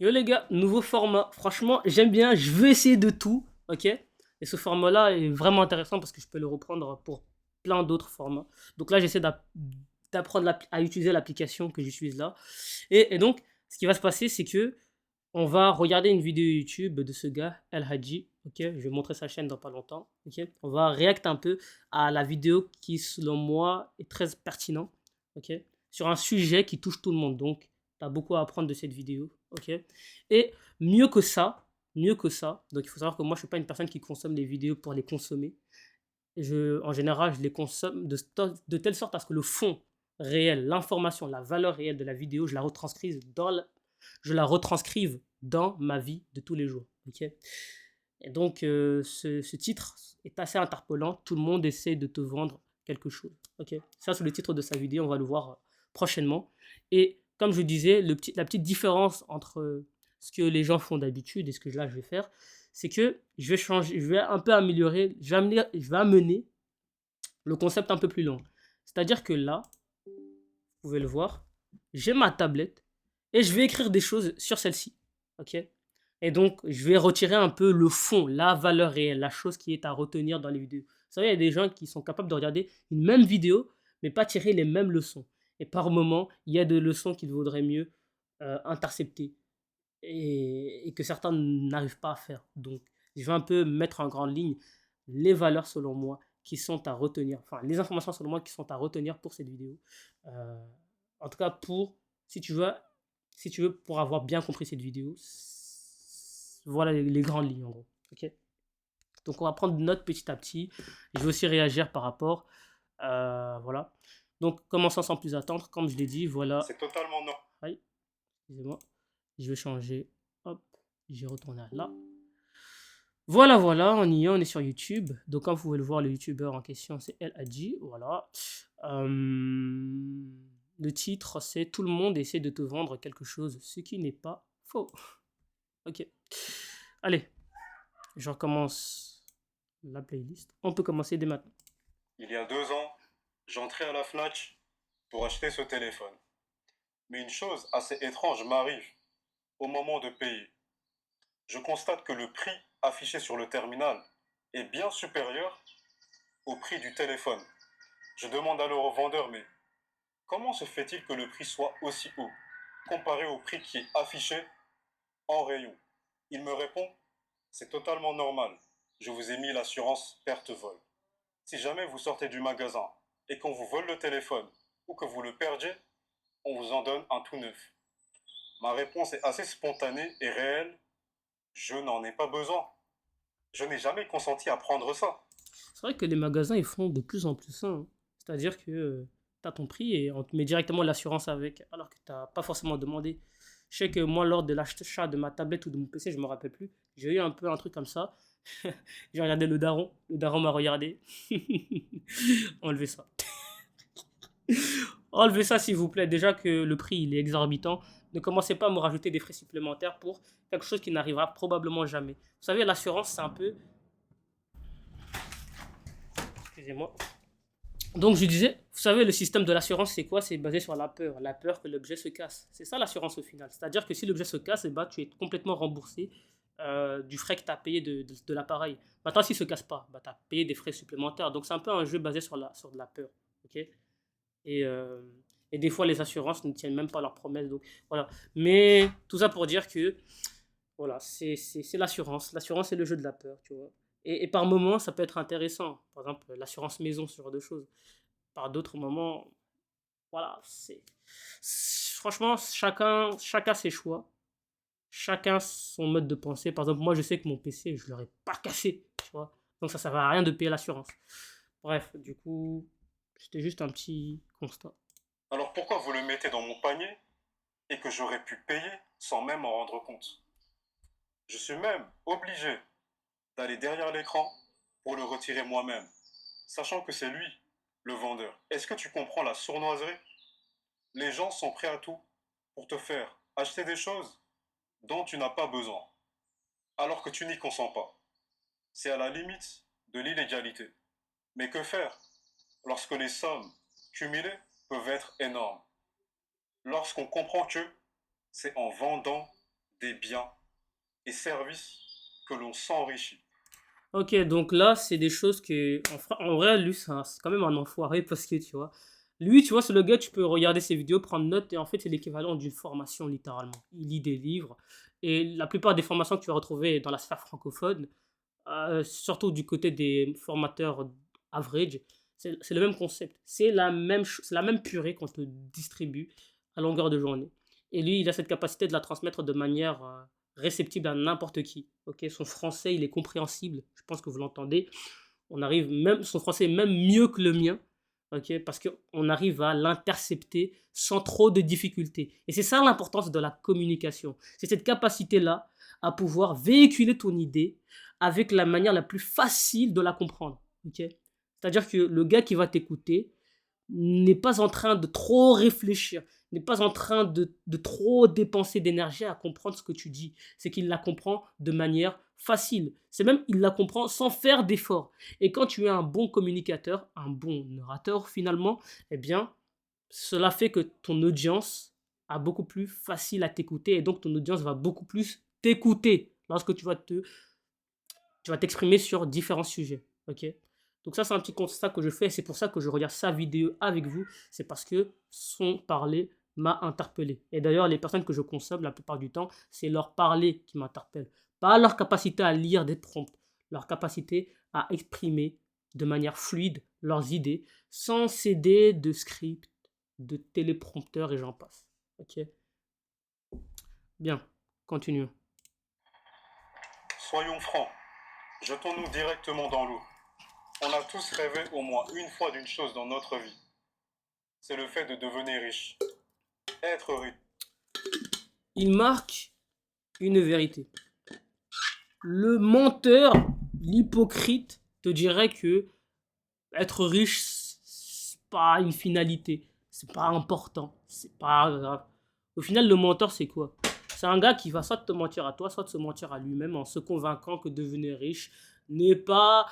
Yo les gars, nouveau format. Franchement, j'aime bien, je veux essayer de tout, ok? Et ce format-là est vraiment intéressant parce que je peux le reprendre pour plein d'autres formats. Donc là, j'essaie d'apprendre à utiliser l'application que j'utilise là. Et donc, ce qui va se passer, c'est que on va regarder une vidéo YouTube de ce gars, El Hadji, ok? Je vais montrer sa chaîne dans pas longtemps, ok? On va react un peu à la vidéo qui, selon moi, est très pertinent, ok? Sur un sujet qui touche tout le monde. Donc, tu as beaucoup à apprendre de cette vidéo, ok? Et mieux que ça, donc il faut savoir que moi, je suis pas une personne qui consomme les vidéos pour les consommer. En général, je les consomme de telle sorte à ce que le fond réel, l'information, la valeur réelle de la vidéo, je la retranscrive dans ma vie de tous les jours. Ok. Et donc, ce titre est assez interpellant. Tout le monde essaie de te vendre quelque chose. Ok. Ça, c'est le titre de sa vidéo. On va le voir prochainement. Et comme je disais, la petite différence entre ce que les gens font d'habitude et ce que là je vais faire, c'est que je vais changer, je vais un peu améliorer, je vais amener le concept un peu plus long. C'est-à-dire que là, vous pouvez le voir, j'ai ma tablette et je vais écrire des choses sur celle-ci. Ok. Et donc, je vais retirer un peu le fond, la valeur réelle, la chose qui est à retenir dans les vidéos. Vous savez, il y a des gens qui sont capables de regarder une même vidéo, mais pas tirer les mêmes leçons. Et par moment, il y a des leçons qu'il vaudrait mieux intercepter et que certains n'arrivent pas à faire. Donc, je vais un peu mettre en grande ligne les valeurs selon moi qui sont à retenir, enfin les informations selon moi qui sont à retenir pour cette vidéo. Euh, en tout cas, si tu veux, pour avoir bien compris cette vidéo, voilà les grandes lignes en gros. Ok. Donc, on va prendre note petit à petit. Je vais aussi réagir par rapport. Voilà. Donc, commençons sans plus attendre. Comme je l'ai dit, voilà. C'est totalement non. Aïe, excusez-moi. Je vais changer. Hop, j'ai retourné à là. Voilà, voilà, on y est, on est sur YouTube. Donc, comme vous pouvez le voir, le YouTuber en question, c'est El Hadji. Voilà. Le titre, c'est Tout le monde essaie de te vendre quelque chose, ce qui n'est pas faux. Ok. Allez, je recommence la playlist. On peut commencer dès maintenant. Il y a 2 ans, j'entrais à la Fnac pour acheter ce téléphone. Mais une chose assez étrange m'arrive au moment de payer. Je constate que le prix affiché sur le terminal est bien supérieur au prix du téléphone. Je demande alors au vendeur, mais comment se fait-il que le prix soit aussi haut comparé au prix qui est affiché en rayon? Il me répond, c'est totalement normal. Je vous ai mis l'assurance perte-vol. Si jamais vous sortez du magasin et qu'on vous vole le téléphone ou que vous le perdiez, on vous en donne un tout neuf. Ma réponse est assez spontanée et réelle. Je n'en ai pas besoin. Je n'ai jamais consenti à prendre ça. C'est vrai que les magasins, ils font de plus en plus ça, hein. C'est-à-dire que tu as ton prix et on te met directement l'assurance avec, alors que tu n'as pas forcément demandé. Je sais que moi, lors de l'achat de ma tablette ou de mon PC, je ne me rappelle plus, j'ai eu un peu un truc comme ça. J'ai regardé le daron m'a regardé. Enlevez ça. Enlevez ça, s'il vous plaît. Déjà que le prix, il est exorbitant. Ne commencez pas à me rajouter des frais supplémentaires pour quelque chose qui n'arrivera probablement jamais. Vous savez, l'assurance, c'est un peu... Excusez-moi. Donc je disais, vous savez, le système de l'assurance, c'est quoi? C'est basé sur la peur que l'objet se casse. C'est ça l'assurance au final. C'est-à-dire que si l'objet se casse, eh ben, tu es complètement remboursé du frais que tu as payé de l'appareil. Maintenant, s'il ne se casse pas, bah, tu as payé des frais supplémentaires. Donc c'est un peu un jeu basé sur de la peur. Ok. Et, euh, et des fois, les assurances ne tiennent même pas leurs promesses. Donc voilà. Mais tout ça pour dire que voilà, c'est l'assurance. L'assurance, c'est le jeu de la peur, tu vois. Et par moments, ça peut être intéressant. Par exemple, l'assurance maison, ce genre de choses. Par d'autres moments, voilà, franchement, chacun ses choix. Chacun son mode de pensée. Par exemple, moi, je sais que mon PC, je ne l'aurais pas cassé, tu vois. Donc, ça ne sert à rien de payer l'assurance. Bref, du coup, c'était juste un petit constat. Alors pourquoi vous le mettez dans mon panier et que j'aurais pu payer sans même m'en rendre compte? Je suis même obligé d'aller derrière l'écran pour le retirer moi-même, sachant que c'est lui, le vendeur. Est-ce que tu comprends la sournoiserie? Les gens sont prêts à tout pour te faire acheter des choses dont tu n'as pas besoin, alors que tu n'y consens pas. C'est à la limite de l'illégalité. Mais que faire lorsque les sommes cumulées peuvent être énormes? Lorsqu'on comprend que c'est en vendant des biens et services que l'on s'enrichit. Ok, donc là, c'est des choses que, en vrai, lui, c'est quand même un enfoiré parce que, tu vois, lui, tu vois, c'est le gars, tu peux regarder ses vidéos, prendre note, et en fait, c'est l'équivalent d'une formation, littéralement. Il lit des livres, et la plupart des formations que tu vas retrouver dans la sphère francophone, surtout du côté des formateurs average, c'est le même concept. C'est la même purée qu'on te distribue à longueur de journée. Et lui, il a cette capacité de la transmettre de manière réceptible à n'importe qui. Ok, son français, il est compréhensible. Je pense que vous l'entendez. Son français est même mieux que le mien. Ok, parce qu'on arrive à l'intercepter sans trop de difficultés. Et c'est ça l'importance de la communication. C'est cette capacité-là à pouvoir véhiculer ton idée avec la manière la plus facile de la comprendre. Ok, c'est-à-dire que le gars qui va t'écouter n'est pas en train de trop réfléchir, n'est pas en train de trop dépenser d'énergie à comprendre ce que tu dis. C'est qu'il la comprend de manière facile. C'est même, il la comprend sans faire d'effort. Et quand tu es un bon communicateur, un bon orateur finalement, eh bien, cela fait que ton audience a beaucoup plus facile à t'écouter et donc ton audience va beaucoup plus t'écouter lorsque tu vas t'exprimer sur différents sujets. Ok, donc ça, c'est un petit constat que je fais. C'est pour ça que je regarde sa vidéo avec vous. C'est parce que son parler m'a interpellé. Et d'ailleurs, les personnes que je consomme, la plupart du temps, c'est leur parler qui m'interpelle. Pas leur capacité à lire des prompts. Leur capacité à exprimer de manière fluide leurs idées sans céder de script, de téléprompteur et j'en passe. Ok, bien, continuons. Soyons francs, jetons-nous directement dans l'eau. On a tous rêvé au moins une fois d'une chose dans notre vie. C'est le fait de devenir riche. Être riche. Il marque une vérité. Le menteur, l'hypocrite, te dirait que être riche, c'est pas une finalité, c'est pas important, c'est pas grave. Au final, le menteur, c'est quoi? C'est un gars qui va soit te mentir à toi, soit se mentir à lui-même en se convainquant que devenir riche n'est pas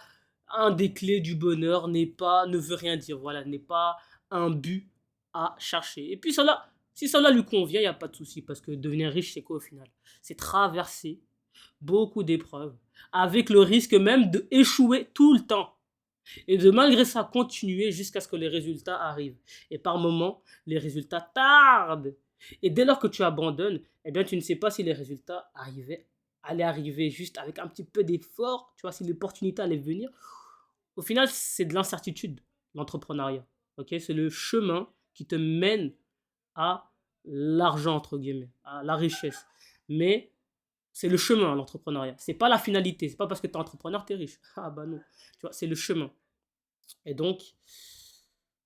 un des clés du bonheur, ne veut rien dire, voilà, n'est pas un but à chercher. Et puis cela, si cela lui convient, il n'y a pas de souci, parce que devenir riche, c'est quoi au final? C'est traverser beaucoup d'épreuves, avec le risque même d'échouer tout le temps. Et de malgré ça continuer jusqu'à ce que les résultats arrivent. Et par moments, les résultats tardent. Et dès lors que tu abandonnes, eh bien, tu ne sais pas si les résultats allaient arriver juste avec un petit peu d'effort, tu vois, si l'opportunité allait venir. Au final, c'est de l'incertitude, l'entrepreneuriat. Ok, c'est le chemin qui te mène à l'argent, entre guillemets, à la richesse. Mais c'est le chemin, l'entrepreneuriat. C'est pas la finalité. C'est pas parce que tu es entrepreneur, tu es riche. Ah bah non. Tu vois, c'est le chemin. Et donc,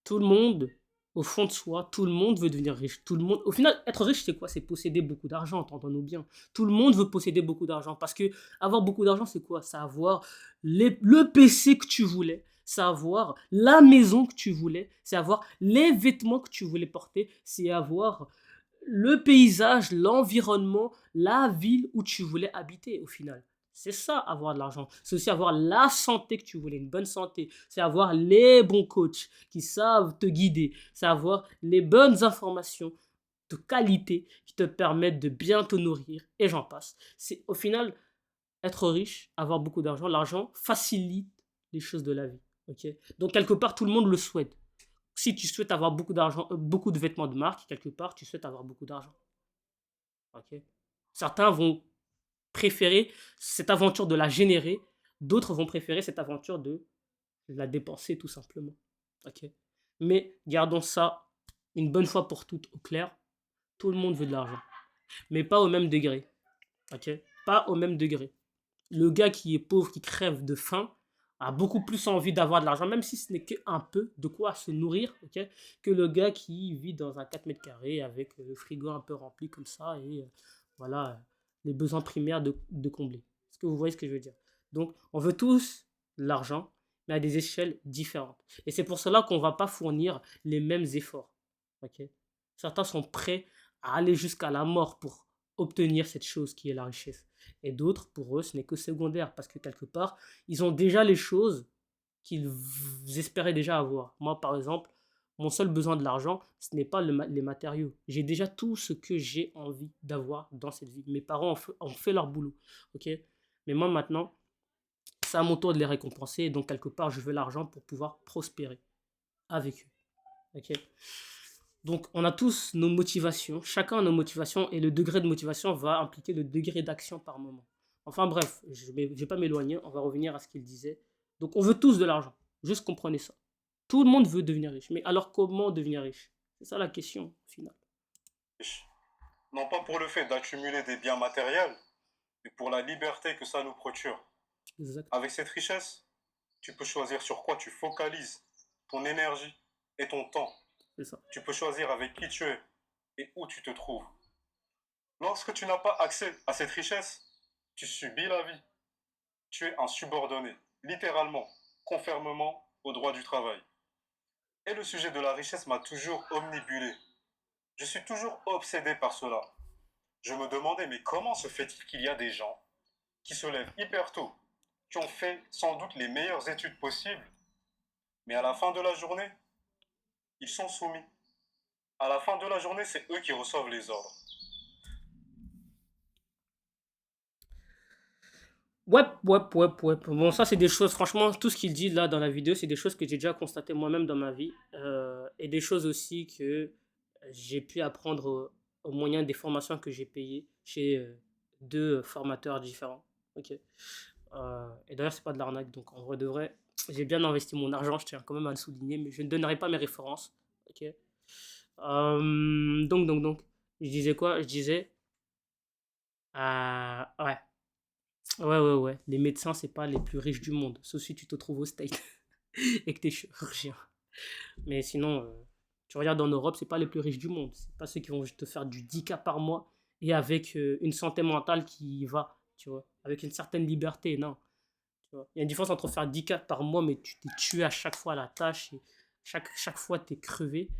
tout le monde, au fond de soi, tout le monde veut devenir riche. Tout le monde, au final, être riche, c'est quoi? C'est posséder beaucoup d'argent, entendons-nous bien. Tout le monde veut posséder beaucoup d'argent parce que avoir beaucoup d'argent, c'est quoi? C'est avoir le PC que tu voulais, c'est avoir la maison que tu voulais, c'est avoir les vêtements que tu voulais porter, c'est avoir le paysage, l'environnement, la ville où tu voulais habiter au final. C'est ça, avoir de l'argent. C'est aussi avoir la santé que tu voulais, une bonne santé. C'est avoir les bons coachs qui savent te guider. C'est avoir les bonnes informations de qualité qui te permettent de bien te nourrir. Et j'en passe. C'est au final être riche, avoir beaucoup d'argent. L'argent facilite les choses de la vie. Okay, donc quelque part, tout le monde le souhaite. Si tu souhaites avoir beaucoup d'argent, beaucoup de vêtements de marque, quelque part, tu souhaites avoir beaucoup d'argent. Ok, certains vont préférer cette aventure de la générer, d'autres vont préférer cette aventure de la dépenser tout simplement. Ok, mais gardons ça une bonne fois pour toutes au clair. Tout le monde veut de l'argent, mais pas au même degré. Ok, pas au même degré. Le gars qui est pauvre, qui crève de faim, a beaucoup plus envie d'avoir de l'argent, même si ce n'est qu'un peu de quoi se nourrir, ok, que le gars qui vit dans un 4 mètres carrés avec le frigo un peu rempli comme ça et voilà, les besoins primaires de combler. Est-ce que vous voyez ce que je veux dire? Donc, on veut tous l'argent, mais à des échelles différentes. Et c'est pour cela qu'on ne va pas fournir les mêmes efforts. Ok, certains sont prêts à aller jusqu'à la mort pour obtenir cette chose qui est la richesse. Et d'autres, pour eux, ce n'est que secondaire, parce que quelque part, ils ont déjà les choses qu'ils espéraient déjà avoir. Moi, par exemple, mon seul besoin de l'argent, ce n'est pas les matériaux. J'ai déjà tout ce que j'ai envie d'avoir dans cette vie. Mes parents ont fait leur boulot. Ok. Mais moi maintenant, c'est à mon tour de les récompenser. Et donc, quelque part, je veux l'argent pour pouvoir prospérer avec eux. Ok. Donc, on a tous nos motivations. Chacun a nos motivations. Et le degré de motivation va impliquer le degré d'action par moment. Enfin bref, je ne vais pas m'éloigner. On va revenir à ce qu'il disait. Donc, on veut tous de l'argent. Juste comprenez ça. Tout le monde veut devenir riche. Mais alors, comment devenir riche? C'est ça la question, au final. Riche. Non pas pour le fait d'accumuler des biens matériels, mais pour la liberté que ça nous procure. Exact. Avec cette richesse, tu peux choisir sur quoi tu focalises ton énergie et ton temps. C'est ça. Tu peux choisir avec qui tu es et où tu te trouves. Lorsque tu n'as pas accès à cette richesse, tu subis la vie. Tu es un subordonné, littéralement, conformément au droit du travail. Et le sujet de la richesse m'a toujours omnibulé. Je suis toujours obsédé par cela. Je me demandais, mais comment se fait-il qu'il y a des gens qui se lèvent hyper tôt, qui ont fait sans doute les meilleures études possibles, mais à la fin de la journée, ils sont soumis. À la fin de la journée, c'est eux qui reçoivent les ordres. Ouais, ouais, ouais, ouais. Bon, ça, c'est des choses, franchement, tout ce qu'il dit là dans la vidéo, c'est des choses que j'ai déjà constatées moi-même dans ma vie. Et des choses aussi que j'ai pu apprendre au moyen des formations que j'ai payées chez deux formateurs différents. Ok. Et d'ailleurs, c'est pas de l'arnaque, donc en vrai de vrai, j'ai bien investi mon argent, je tiens quand même à le souligner, mais je ne donnerai pas mes références. Ok. Donc, je disais quoi? Je disais, ouais. Ouais, ouais, ouais. Les médecins, c'est pas les plus riches du monde. Sauf si tu te trouves au States et que t'es chirurgien. Mais sinon, tu regardes en Europe, c'est pas les plus riches du monde. C'est pas ceux qui vont te faire du 10K par mois et avec une santé mentale qui va, tu vois, avec une certaine liberté. Non, tu vois. Il y a une différence entre faire 10K par mois, mais tu t'es tué à chaque fois à la tâche et chaque fois t'es crevé.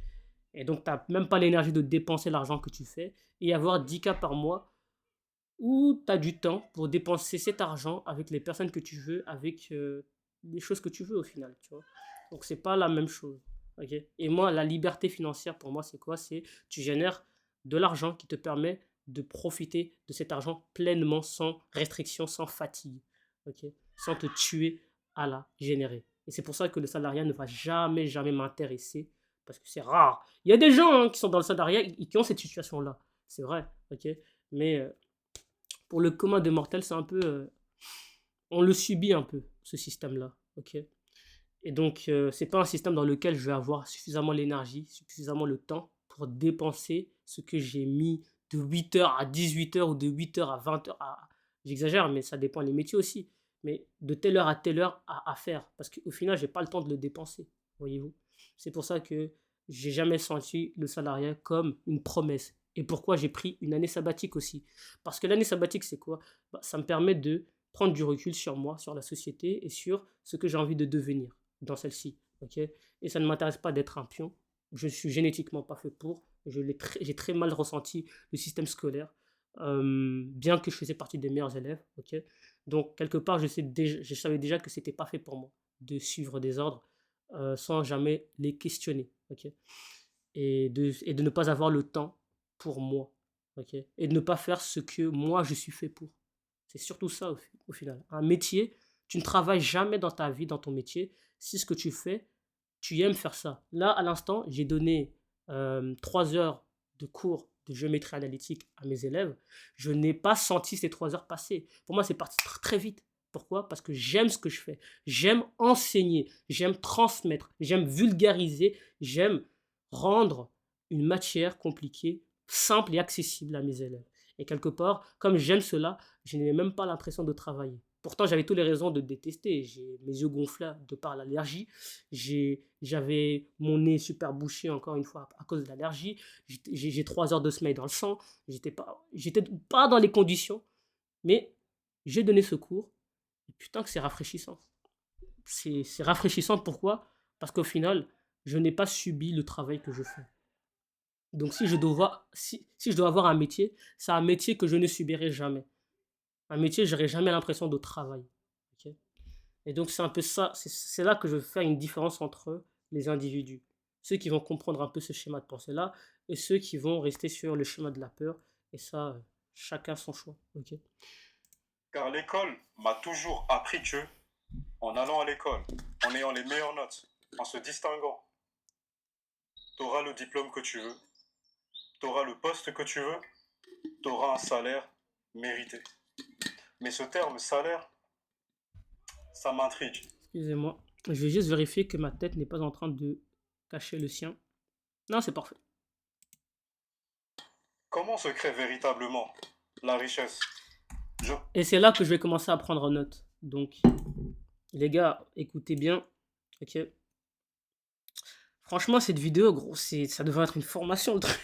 Et donc, t'as même pas l'énergie de dépenser l'argent que tu fais. Et avoir 10K par mois où tu as du temps pour dépenser cet argent avec les personnes que tu veux, avec les choses que tu veux au final, tu vois. Donc c'est pas la même chose. Ok. Et moi, la liberté financière pour moi, c'est quoi? C'est tu génères de l'argent qui te permet de profiter de cet argent pleinement, sans restriction, sans fatigue, ok, sans te tuer à la générer. Et c'est pour ça que le salariat ne va jamais, jamais m'intéresser parce que c'est rare. Il y a des gens hein, qui sont dans le salariat et qui ont cette situation-là, c'est vrai, ok. Mais pour le commun des mortels, c'est un peu. On le subit un peu, ce système-là. Ok. Et donc, c'est pas un système dans lequel je vais avoir suffisamment l'énergie, suffisamment le temps pour dépenser ce que j'ai mis de 8 heures à 18 heures ou de 8 heures à 20 heures. J'exagère, mais ça dépend des métiers aussi. Mais de telle heure à telle heure à faire. Parce qu'au final, j'ai pas le temps de le dépenser. Voyez-vous. C'est pour ça que j'ai jamais senti le salariat comme une promesse. Et pourquoi j'ai pris une année sabbatique aussi. Parce que l'année sabbatique, c'est quoi? Bah, ça me permet de prendre du recul sur moi, sur la société et sur ce que j'ai envie de devenir dans celle-ci. Ok. Et ça ne m'intéresse pas d'être un pion. Je suis génétiquement pas fait pour. J'ai très mal ressenti le système scolaire, bien que je faisais partie des meilleurs élèves. Ok. Donc, quelque part, je savais déjà que c'était pas fait pour moi de suivre des ordres sans jamais les questionner. Ok. Et de ne pas avoir le temps pour moi. Ok. Et de ne pas faire ce que moi je suis fait pour. C'est surtout ça au final. Un métier, tu ne travailles jamais dans ta vie, dans ton métier, si ce que tu fais, tu aimes faire ça. Là, à l'instant, j'ai donné 3 heures de cours de géométrie analytique à mes élèves. Je n'ai pas senti ces 3 heures passer. Pour moi, c'est parti très vite. Pourquoi? Parce que j'aime ce que je fais. J'aime enseigner, j'aime transmettre, j'aime vulgariser, j'aime rendre une matière compliquée simple et accessible à mes élèves. Et quelque part, comme j'aime cela, je n'ai même pas l'impression de travailler. Pourtant, j'avais toutes les raisons de détester. J'ai mes yeux gonflés de par l'allergie. J'avais mon nez super bouché, encore une fois, à cause de l'allergie. J'ai 3 heures de sommeil dans le sang. J'étais pas dans les conditions. Mais j'ai donné ce cours. Et putain que c'est rafraîchissant. C'est rafraîchissant, pourquoi? Parce qu'au final, je n'ai pas subi le travail que je fais. Donc si je dois avoir un métier, c'est un métier que je ne subirai jamais. Un métier, j'aurai jamais l'impression de travailler. Ok. Et donc c'est un peu ça, c'est là que je veux faire une différence entre les individus. ceux qui vont comprendre un peu ce schéma de pensée-là et ceux qui vont rester sur le schéma de la peur. Et ça, chacun son choix. Ok. Car l'école m'a toujours appris que, en allant à l'école, en ayant les meilleures notes, en se distinguant, tu auras le diplôme que tu veux, tu auras le poste que tu veux, tu auras un salaire mérité. Mais ce terme salaire, ça m'intrigue. Excusez-moi. Je vais juste vérifier que ma tête n'est pas en train de cacher le sien. Non, c'est parfait. Comment se crée véritablement la richesse? Et c'est là que je vais commencer à prendre note. Donc, les gars, écoutez bien. Ok. Franchement, cette vidéo, gros, ça devrait être une formation, le truc.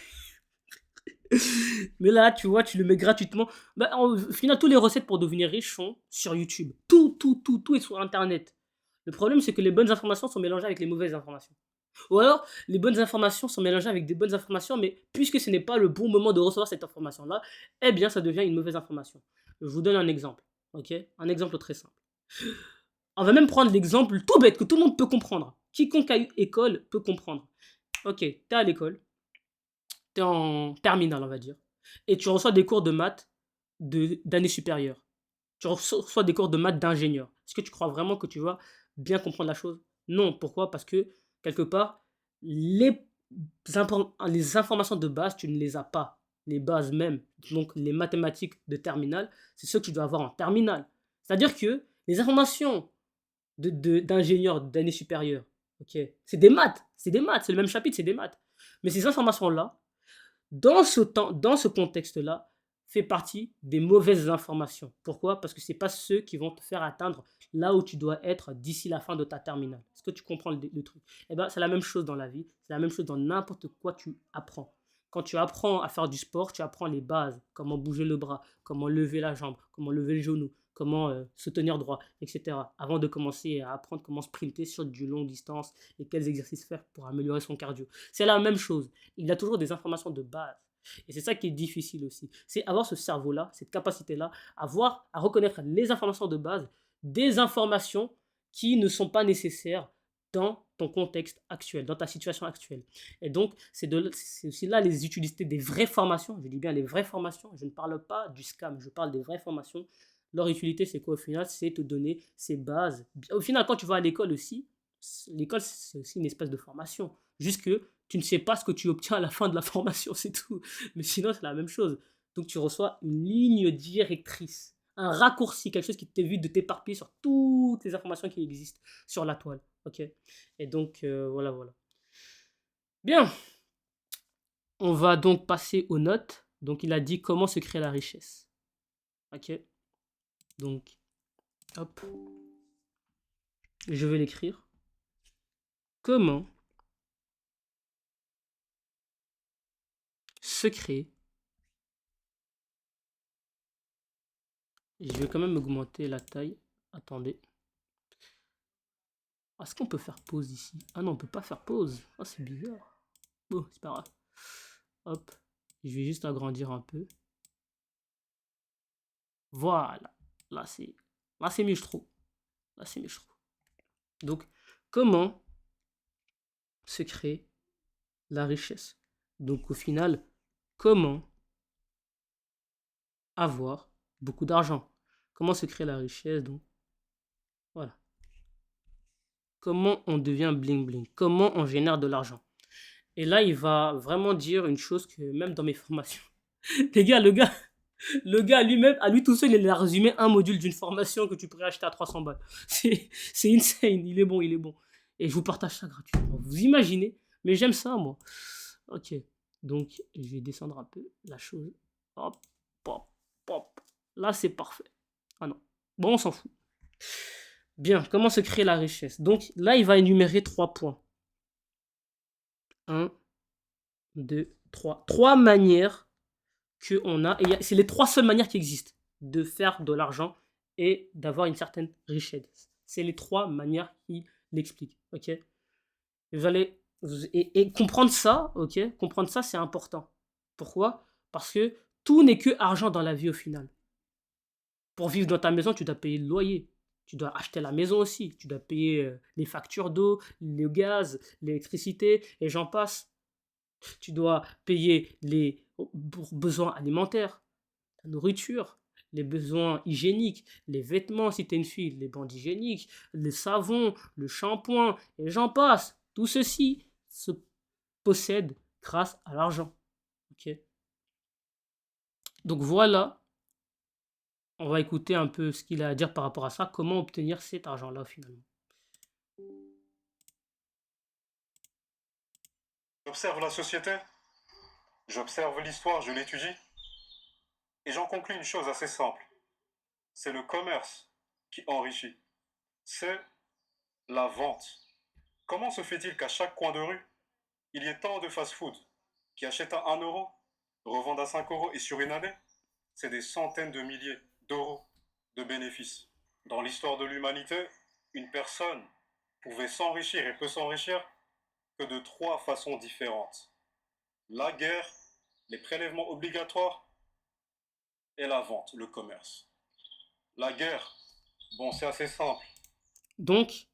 Mais là, tu vois, tu le mets gratuitement. Bah, au final, toutes les recettes pour devenir riche sont sur YouTube. Tout est sur Internet. Le problème, c'est que les bonnes informations sont mélangées avec les mauvaises informations. Ou alors, les bonnes informations sont mélangées avec des bonnes informations, mais puisque ce n'est pas le bon moment de recevoir cette information-là, eh bien, ça devient une mauvaise information. Je vous donne un exemple. Ok. Un exemple très simple. On va même prendre l'exemple tout bête que tout le monde peut comprendre. Quiconque a eu école peut comprendre. Ok, t'es à l'école, t'es en terminale, on va dire, et tu reçois des cours de maths d'année supérieure. Tu reçois des cours de maths d'ingénieur. Est-ce que tu crois vraiment que tu vas bien comprendre la chose? Non. Pourquoi? Parce que, quelque part, les, les informations de base, tu ne les as pas. Les bases même, donc les mathématiques de terminale, c'est ce que tu dois avoir en terminale. C'est-à-dire que les informations d'ingénieur d'année supérieure, ok, c'est des maths, c'est le même chapitre, c'est des maths. Mais ces informations-là, dans ce contexte-là, fait partie des mauvaises informations. Pourquoi? Parce que ce n'est pas ceux qui vont te faire atteindre là où tu dois être d'ici la fin de ta terminale. Est-ce que tu comprends le truc? Eh ben, c'est la même chose dans la vie, c'est la même chose dans n'importe quoi tu apprends. Quand tu apprends à faire du sport, tu apprends les bases, comment bouger le bras, comment lever la jambe, comment lever le genou, comment se tenir droit, etc. Avant de commencer à apprendre comment sprinter sur du long distance et quels exercices faire pour améliorer son cardio. C'est la même chose. Il y a toujours des informations de base. Et c'est ça qui est difficile aussi. C'est avoir ce cerveau-là, cette capacité-là, à reconnaître les informations de base, des informations qui ne sont pas nécessaires dans ton contexte actuel, dans ta situation actuelle. Et donc, c'est aussi là les utilités des vraies formations. Je dis bien les vraies formations. Je ne parle pas du scam, je parle des vraies formations. Leur utilité, c'est quoi au final? C'est te donner ces bases. Au final, quand tu vas à l'école aussi, l'école, c'est aussi une espèce de formation. Juste que tu ne sais pas ce que tu obtiens à la fin de la formation, c'est tout. Mais sinon, c'est la même chose. Donc, tu reçois une ligne directrice, un raccourci, quelque chose qui t'évite de t'éparpiller sur toutes les informations qui existent sur la toile. Ok. Et donc, voilà. Bien. On va donc passer aux notes. Donc, il a dit comment se crée la richesse. Ok. Donc, hop. Je vais l'écrire. Comment se créer. Je vais quand même augmenter la taille. Attendez. Est-ce qu'on peut faire pause ici? Ah non, on peut pas faire pause. Ah, c'est bizarre. Bon, c'est pas grave. Hop. Je vais juste agrandir un peu. Voilà. Là, c'est mieux, je trouve. Là, c'est mieux, je trouve. Donc, comment se crée la richesse? Donc, au final, comment avoir beaucoup d'argent? Comment se crée la richesse? Donc, voilà. Comment on devient bling bling? Comment on génère de l'argent? Et là, il va vraiment dire une chose que même dans mes formations. Les gars, le gars lui-même, à lui tout seul, il a résumé un module d'une formation que tu pourrais acheter à 300 balles. C'est insane, il est bon. Et je vous partage ça gratuitement. Vous imaginez? Mais j'aime ça, moi. Ok, donc je vais descendre un peu la chose. Hop, hop, hop. Là, c'est parfait. Ah non. Bon, on s'en fout. Bien, comment se crée la richesse? Donc là, il va énumérer 3 points. 1, 2, 3. 3 manières qu'on a. Et c'est les 3 seules manières qui existent de faire de l'argent et d'avoir une certaine richesse. C'est les 3 manières qui l'expliquent. Ok? Vous allez. Et comprendre ça, ok? Comprendre ça, c'est important. Pourquoi? Parce que tout n'est que argent dans la vie au final. Pour vivre dans ta maison, tu dois payer le loyer. Tu dois acheter la maison aussi. Tu dois payer les factures d'eau, le gaz, l'électricité, et j'en passe. Tu dois payer les besoins alimentaires, la nourriture, les besoins hygiéniques, les vêtements si tu es une fille, les bandes hygiéniques, le savon, le shampoing, et j'en passe. Tout ceci se possède grâce à l'argent. Ok. Donc voilà, on va écouter un peu ce qu'il a à dire par rapport à ça, comment obtenir cet argent-là finalement. J'observe la société, j'observe l'histoire, je l'étudie, et j'en conclus une chose assez simple. C'est le commerce qui enrichit. C'est la vente. Comment se fait-il qu'à chaque coin de rue, il y ait tant de fast-food qui achètent à 1 euro, revendent à 5 euros et sur une année, c'est des centaines de milliers d'euros de bénéfices. Dans l'histoire de l'humanité, une personne pouvait s'enrichir et peut s'enrichir que de 3 façons différentes. La guerre, les prélèvements obligatoires et la vente, le commerce. La guerre, bon, c'est assez simple. Donc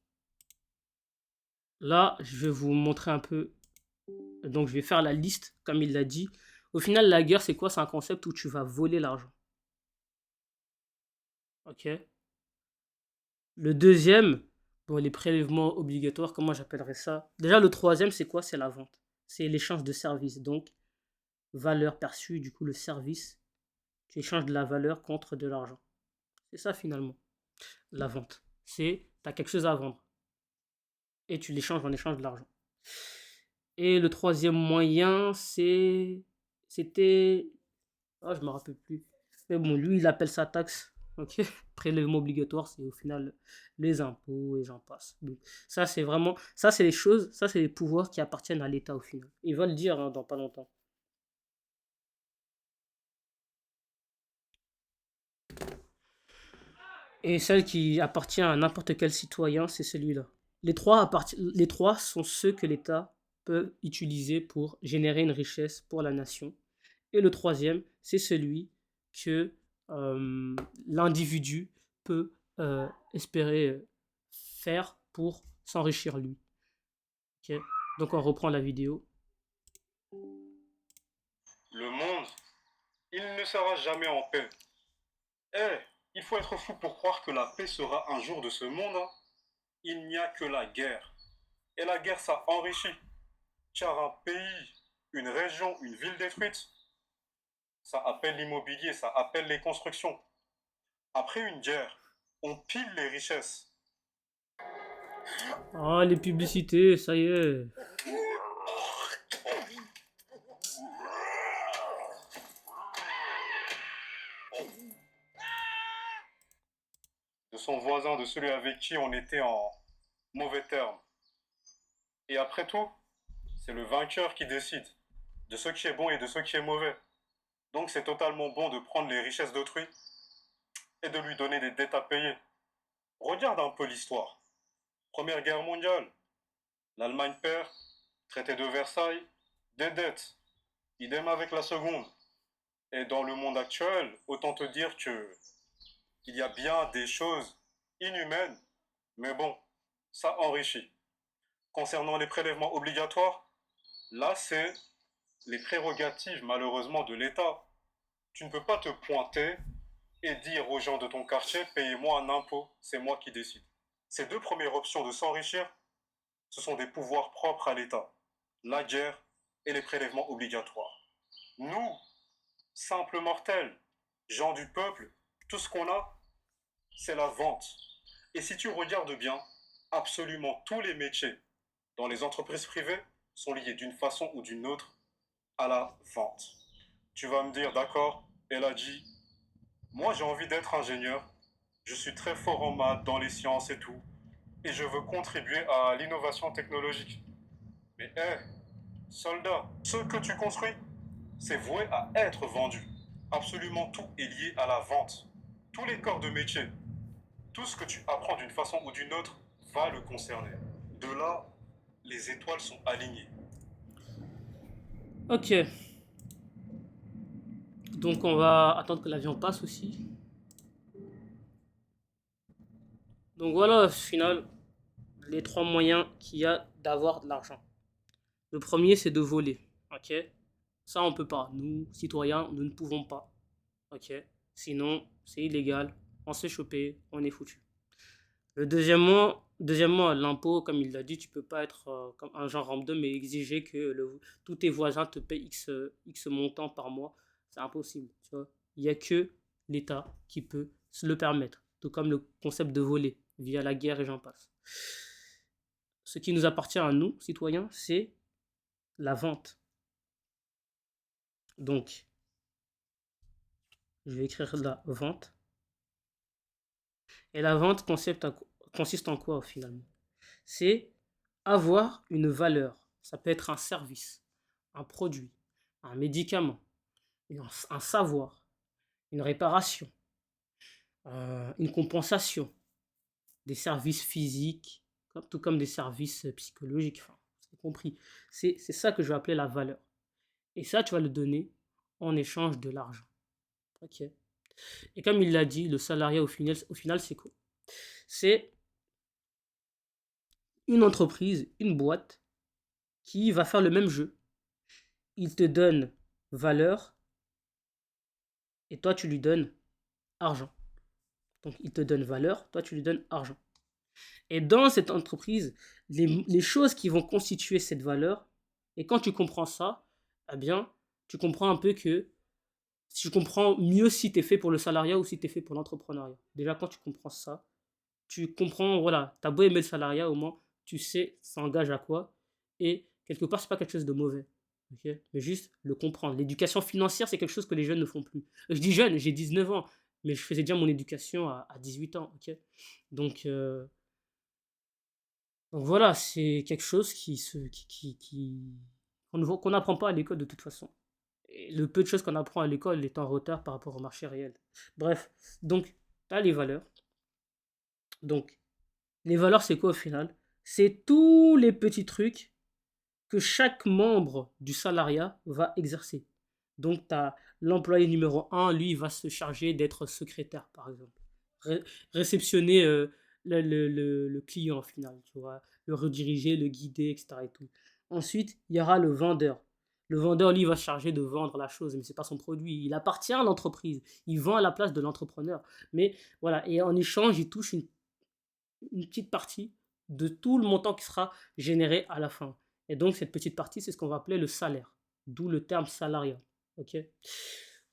là, je vais vous montrer un peu. Donc je vais faire la liste, comme il l'a dit. Au final, la guerre, c'est quoi? C'est un concept où tu vas voler l'argent. Ok. Le deuxième, bon, les prélèvements obligatoires, comment j'appellerais ça? Déjà, le troisième, c'est quoi? C'est la vente. C'est l'échange de services. Donc, valeur perçue, du coup, le service. Tu échanges de la valeur contre de l'argent. C'est ça finalement, la vente. C'est, tu as quelque chose à vendre et tu l'échanges en échange de l'argent. Et le troisième moyen, c'était, ah, je me rappelle plus. Mais bon, lui, il appelle ça taxe. Ok, prélèvement obligatoire, c'est au final les impôts et j'en passe. Donc ça, c'est vraiment, ça, c'est les choses, ça, c'est les pouvoirs qui appartiennent à l'État au final. Il va le dire hein, dans pas longtemps. Et celle qui appartient à n'importe quel citoyen, c'est celui-là. Les trois sont ceux que l'État peut utiliser pour générer une richesse pour la nation. Et le troisième, c'est celui que l'individu peut espérer faire pour s'enrichir lui. Ok. Donc on reprend la vidéo. Le monde, il ne sera jamais en paix. Eh, il faut être fou pour croire que la paix sera un jour de ce monde, hein. Il n'y a que la guerre. Et la guerre, ça enrichit. Car un pays, une région, une ville détruite, ça appelle l'immobilier, ça appelle les constructions. Après une guerre, on pile les richesses. Ah, les publicités, ça y est. De son voisin, de celui avec qui on était en mauvais termes. Et après tout, c'est le vainqueur qui décide de ce qui est bon et de ce qui est mauvais. Donc c'est totalement bon de prendre les richesses d'autrui et de lui donner des dettes à payer. Regarde un peu l'histoire. Première guerre mondiale, l'Allemagne perd, traité de Versailles, des dettes. Idem avec la seconde. Et dans le monde actuel, autant te dire que il y a bien des choses inhumaines, mais bon, ça enrichit. Concernant les prélèvements obligatoires, là c'est les prérogatives malheureusement de l'État. Tu ne peux pas te pointer et dire aux gens de ton quartier, payez-moi un impôt, c'est moi qui décide. Ces deux premières options de s'enrichir, ce sont des pouvoirs propres à l'État. La guerre et les prélèvements obligatoires. Nous, simples mortels, gens du peuple, tout ce qu'on a, c'est la vente. Et si tu regardes bien, absolument tous les métiers dans les entreprises privées sont liés d'une façon ou d'une autre à la vente. Tu vas me dire, d'accord, elle a dit, moi j'ai envie d'être ingénieur, je suis très fort en maths, dans les sciences et tout, et je veux contribuer à l'innovation technologique. Mais hé, soldat, ce que tu construis, c'est voué à être vendu. Absolument tout est lié à la vente. Tous les corps de métier, tout ce que tu apprends d'une façon ou d'une autre va le concerner. De là, les étoiles sont alignées. Ok. Donc on va attendre que l'avion passe aussi. Donc voilà, au final, les trois moyens qu'il y a d'avoir de l'argent. Le premier, c'est de voler. Ok? Ça, on peut pas. Nous, citoyens, nous ne pouvons pas. Ok? Sinon, c'est illégal. On se fait choper, on est foutu. Deuxièmement, l'impôt, comme il l'a dit, tu peux pas être comme un genre random et exiger que tous tes voisins te payent X montant par mois. C'est impossible, tu vois. Il n'y a que l'État qui peut se le permettre. Tout comme le concept de voler via la guerre et j'en passe. Ce qui nous appartient à nous, citoyens, c'est la vente. Donc, je vais écrire la vente. Et la vente consiste en quoi, finalement? C'est avoir une valeur. Ça peut être un service, un produit, un médicament, un savoir, une réparation, une compensation, des services physiques, tout comme des services psychologiques. Enfin, vous avez compris. C'est ça que je vais appeler la valeur. Et ça, tu vas le donner en échange de l'argent. Ok. Et comme il l'a dit, le salariat au final c'est quoi? C'est une entreprise, une boîte qui va faire le même jeu. Il te donne valeur et toi tu lui donnes argent. Donc il te donne valeur, toi tu lui donnes argent. Et dans cette entreprise, les choses qui vont constituer cette valeur, et quand tu comprends ça, eh bien, tu comprends un peu que tu comprends mieux si tu es fait pour le salariat ou si tu es fait pour l'entrepreneuriat. Déjà, quand tu comprends ça, tu comprends, voilà, tu as beau aimer le salariat, au moins, tu sais ça engage à quoi. Et quelque part, c'est pas quelque chose de mauvais. Ok. Mais juste le comprendre. L'éducation financière, c'est quelque chose que les jeunes ne font plus. Je dis jeune, j'ai 19 ans, mais je faisais déjà mon éducation à 18 ans. Ok. Donc, euh, donc voilà, c'est quelque chose qu'on n'apprend pas à l'école de toute façon. Et le peu de choses qu'on apprend à l'école est en retard par rapport au marché réel. Bref, donc, tu as les valeurs. Donc, les valeurs, c'est quoi au final? C'est tous les petits trucs que chaque membre du salariat va exercer. Donc, tu as l'employé numéro un, lui, il va se charger d'être secrétaire, par exemple. Ré- réceptionner le client, au final, tu vois. Le rediriger, le guider, etc. Et tout. Ensuite, il y aura le vendeur. Le vendeur, lui, va se charger de vendre la chose, mais ce n'est pas son produit. Il appartient à l'entreprise. Il vend à la place de l'entrepreneur. Mais voilà, et en échange, il touche une petite partie de tout le montant qui sera généré à la fin. Et donc, cette petite partie, c'est ce qu'on va appeler le salaire, d'où le terme salariat. Ok.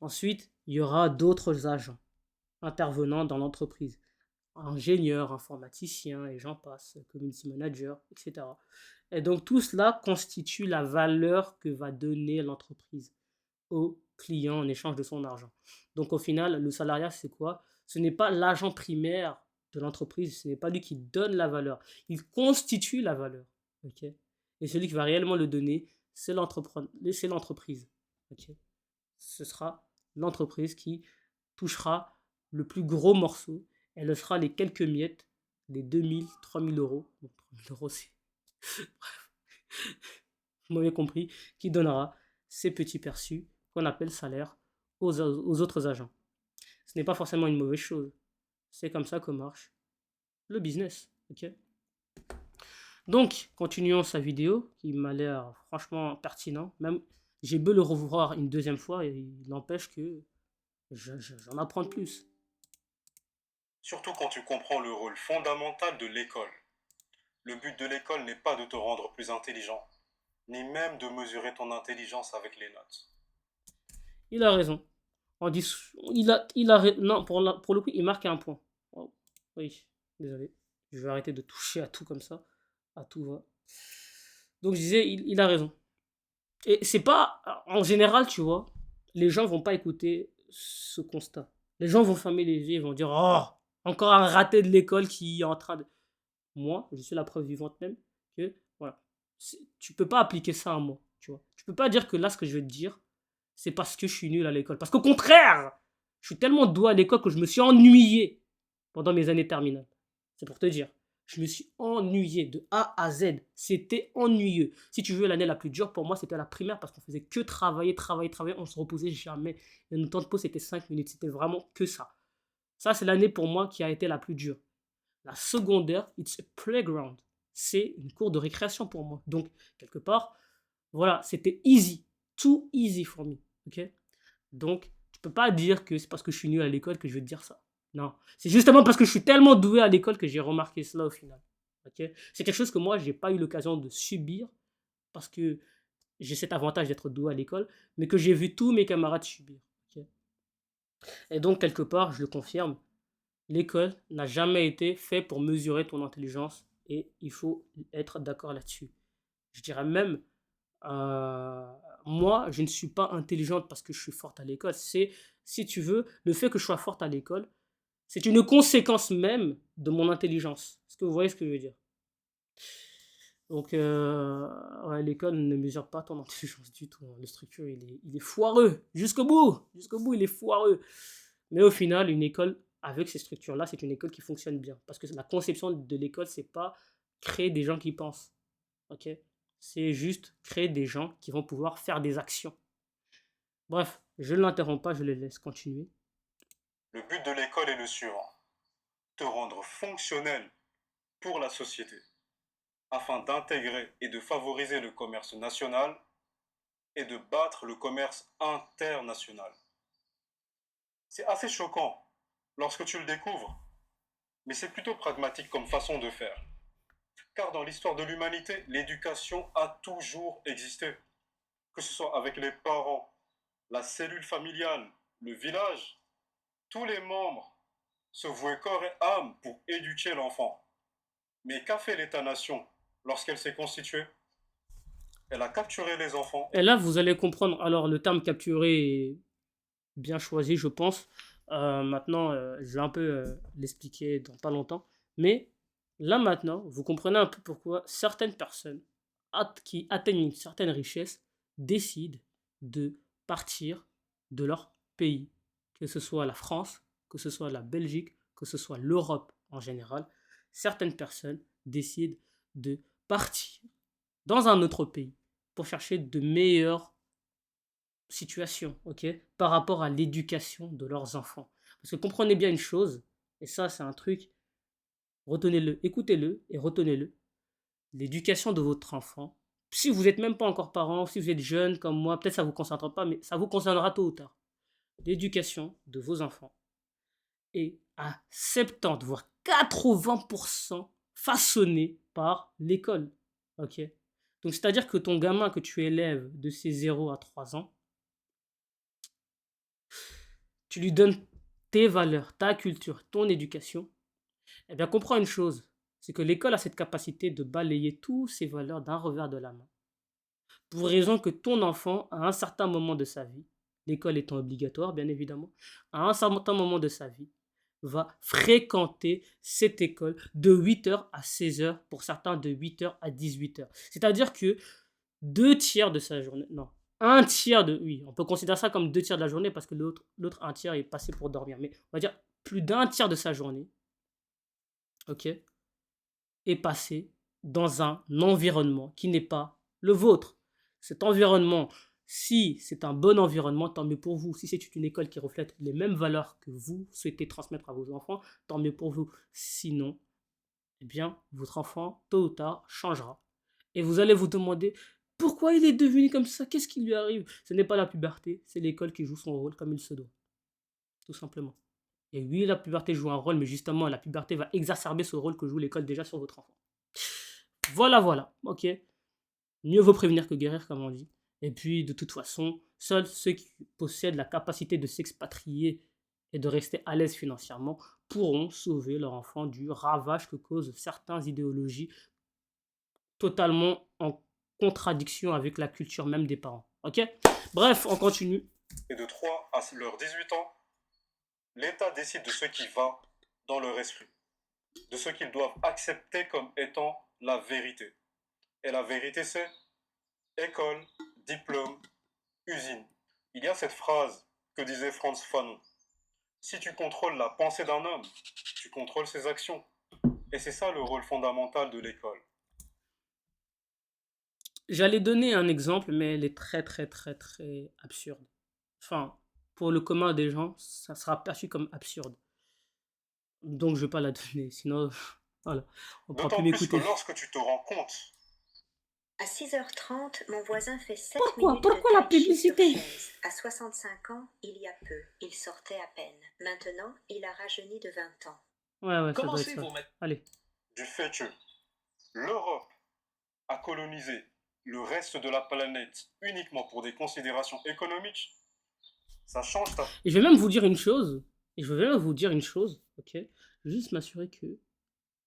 Ensuite, il y aura d'autres agents intervenant dans l'entreprise, ingénieurs, informaticiens, et j'en passe, community manager, etc. Et donc, tout cela constitue la valeur que va donner l'entreprise au client en échange de son argent. Donc au final, le salariat, c'est quoi? Ce n'est pas l'agent primaire de l'entreprise, ce n'est pas lui qui donne la valeur, il constitue la valeur. Ok. Et celui qui va réellement le donner, c'est l'entreprise. Ok. Ce sera l'entreprise qui touchera le plus gros morceau. Elle sera les quelques miettes, les 2000, 3000 euros. Bon, 3000 euros, c'est. Vous m'avez compris, qui donnera ces petits perçus qu'on appelle salaire aux autres agents. Ce n'est pas forcément une mauvaise chose. C'est comme ça que marche le business. Ok. Donc, continuons sa vidéo qui m'a l'air franchement pertinent. Même j'ai beau le revoir une deuxième fois et il n'empêche que j'en apprends plus. Surtout quand tu comprends le rôle fondamental de l'école. Le but de l'école n'est pas de te rendre plus intelligent, ni même de mesurer ton intelligence avec les notes. Il a raison. On dit, non, pour le coup, il marque un point. Oh, oui, désolé. Je vais arrêter de toucher à tout comme ça. À tout va. Donc je disais, il a raison. Et c'est pas, en général, tu vois, les gens vont pas écouter ce constat. Les gens vont fermer les yeux, ils vont dire, oh, encore un raté de l'école qui est en train de. Moi, je suis la preuve vivante même que, voilà, tu peux pas appliquer ça à moi, tu vois. Tu peux pas dire que là, ce que je vais te dire, c'est parce que je suis nul à l'école. Parce qu'au contraire, je suis tellement doué à l'école que je me suis ennuyé pendant mes années terminales. C'est pour te dire. Je me suis ennuyé de A à Z. C'était ennuyeux. Si tu veux, l'année la plus dure pour moi, c'était la primaire parce qu'on faisait que travailler, travailler, travailler. On se reposait jamais. Et notre temps de pause, c'était 5 minutes. C'était vraiment que ça. Ça, c'est l'année pour moi qui a été la plus dure. La secondaire, it's a playground. C'est une cour de récréation pour moi. Donc, quelque part, voilà, c'était easy. Too easy for me. Ok? Donc, tu peux pas dire que c'est parce que je suis nul à l'école que je vais te dire ça. Non. C'est justement parce que je suis tellement doué à l'école que j'ai remarqué cela au final. Ok? C'est quelque chose que moi, j'ai pas eu l'occasion de subir parce que j'ai cet avantage d'être doué à l'école, mais que j'ai vu tous mes camarades subir. Ok. Et donc, quelque part, je le confirme, l'école n'a jamais été fait pour mesurer ton intelligence et il faut être d'accord là-dessus. Je dirais même, euh, moi, je ne suis pas intelligente parce que je suis forte à l'école. C'est, si tu veux, le fait que je sois forte à l'école, c'est une conséquence même de mon intelligence. Est-ce que vous voyez ce que je veux dire? Donc, ouais, l'école ne mesure pas ton intelligence du tout, hein. Le structure, il est foireux. Jusqu'au bout. Jusqu'au bout, il est foireux. Mais au final, une école avec ces structures-là, c'est une école qui fonctionne bien. Parce que la conception de l'école, c'est pas créer des gens qui pensent. Ok? C'est juste créer des gens qui vont pouvoir faire des actions. Bref, je ne l'interromps pas, je les laisse continuer. Le but de l'école est le suivant: te rendre fonctionnel pour la société, afin d'intégrer et de favoriser le commerce national et de battre le commerce international. C'est assez choquant lorsque tu le découvres, mais c'est plutôt pragmatique comme façon de faire. Car dans l'histoire de l'humanité, l'éducation a toujours existé, que ce soit avec les parents, la cellule familiale, le village, tous les membres se vouaient corps et âme pour éduquer l'enfant. Mais qu'a fait l'État-nation lorsqu'elle s'est constituée? Elle a capturé les enfants. Et là, vous allez comprendre. Alors, le terme capturé est bien choisi, je pense. Maintenant, je vais un peu l'expliquer dans pas longtemps. Mais là, maintenant, vous comprenez un peu pourquoi certaines personnes qui atteignent une certaine richesse décident de partir de leur pays. Que ce soit la France, que ce soit la Belgique, que ce soit l'Europe en général. Certaines personnes décident de partir dans un autre pays pour chercher de meilleures situation, ok, par rapport à l'éducation de leurs enfants. Parce que comprenez bien une chose, et ça c'est un truc, retenez-le, écoutez-le et retenez-le. L'éducation de votre enfant, si vous n'êtes même pas encore parent, si vous êtes jeune comme moi, peut-être ça ne vous concernera pas, mais ça vous concernera tôt ou tard. L'éducation de vos enfants est à 70, voire 80% façonnée par l'école. Ok. Donc c'est-à-dire que ton gamin que tu élèves de ses 0 à 3 ans, tu lui donnes tes valeurs, ta culture, ton éducation, eh bien comprends une chose, c'est que l'école a cette capacité de balayer toutes ces valeurs d'un revers de la main. Pour raison que ton enfant, à un certain moment de sa vie, l'école étant obligatoire bien évidemment, à un certain moment de sa vie, va fréquenter cette école de 8h à 16h, pour certains de 8h à 18h. C'est-à-dire que 2 tiers de sa journée, non, un tiers de, oui, on peut considérer ça comme 2 tiers de la journée parce que l'autre un tiers est passé pour dormir, mais on va dire plus d'un tiers de sa journée, ok, est passé dans un environnement qui n'est pas le vôtre. Cet environnement, si c'est un bon environnement, tant mieux pour vous. Si c'est une école qui reflète les mêmes valeurs que vous souhaitez transmettre à vos enfants, tant mieux pour vous. Sinon, eh bien, votre enfant, tôt ou tard, changera. Et vous allez vous demander pourquoi il est devenu comme ça, qu'est-ce qui lui arrive. Ce n'est pas la puberté, c'est l'école qui joue son rôle comme il se doit, tout simplement. Et oui, la puberté joue un rôle, mais justement, la puberté va exacerber ce rôle que joue l'école déjà sur votre enfant. Voilà, voilà, ok. Mieux vaut prévenir que guérir, comme on dit. Et puis, de toute façon, seuls ceux qui possèdent la capacité de s'expatrier et de rester à l'aise financièrement pourront sauver leur enfant du ravage que causent certaines idéologies totalement en contradiction avec la culture même des parents. Ok? Bref, on continue. Et de 3 à leurs 18 ans, l'État décide de ce qui va dans leur esprit, de ce qu'ils doivent accepter comme étant la vérité. Et la vérité, c'est école, diplôme, usine. Il y a cette phrase que disait Frantz Fanon: si tu contrôles la pensée d'un homme, tu contrôles ses actions. Et c'est ça le rôle fondamental de l'école. J'allais donner un exemple, mais elle est très, très, très, très absurde. Enfin, pour le commun des gens, ça sera perçu comme absurde. Donc, je vais pas la donner. Sinon, voilà, on pourra plus D'autant plus que m'écouter. lorsque tu te rends compte, À 6h30, mon voisin fait 7 Pourquoi? minutes de Pourquoi la tai chi sur publicité? chaise. À 65 ans, il y a peu, il sortait à peine. Maintenant, il a rajeuni de 20 ans. Ouais, ouais, ça doit être ça. Commencez-vous maintenant. Allez. du fait que l'Europe a colonisé le reste de la planète uniquement pour des considérations économiques, ça change ta... Et je vais même vous dire une chose. Ok? Je vais juste m'assurer que.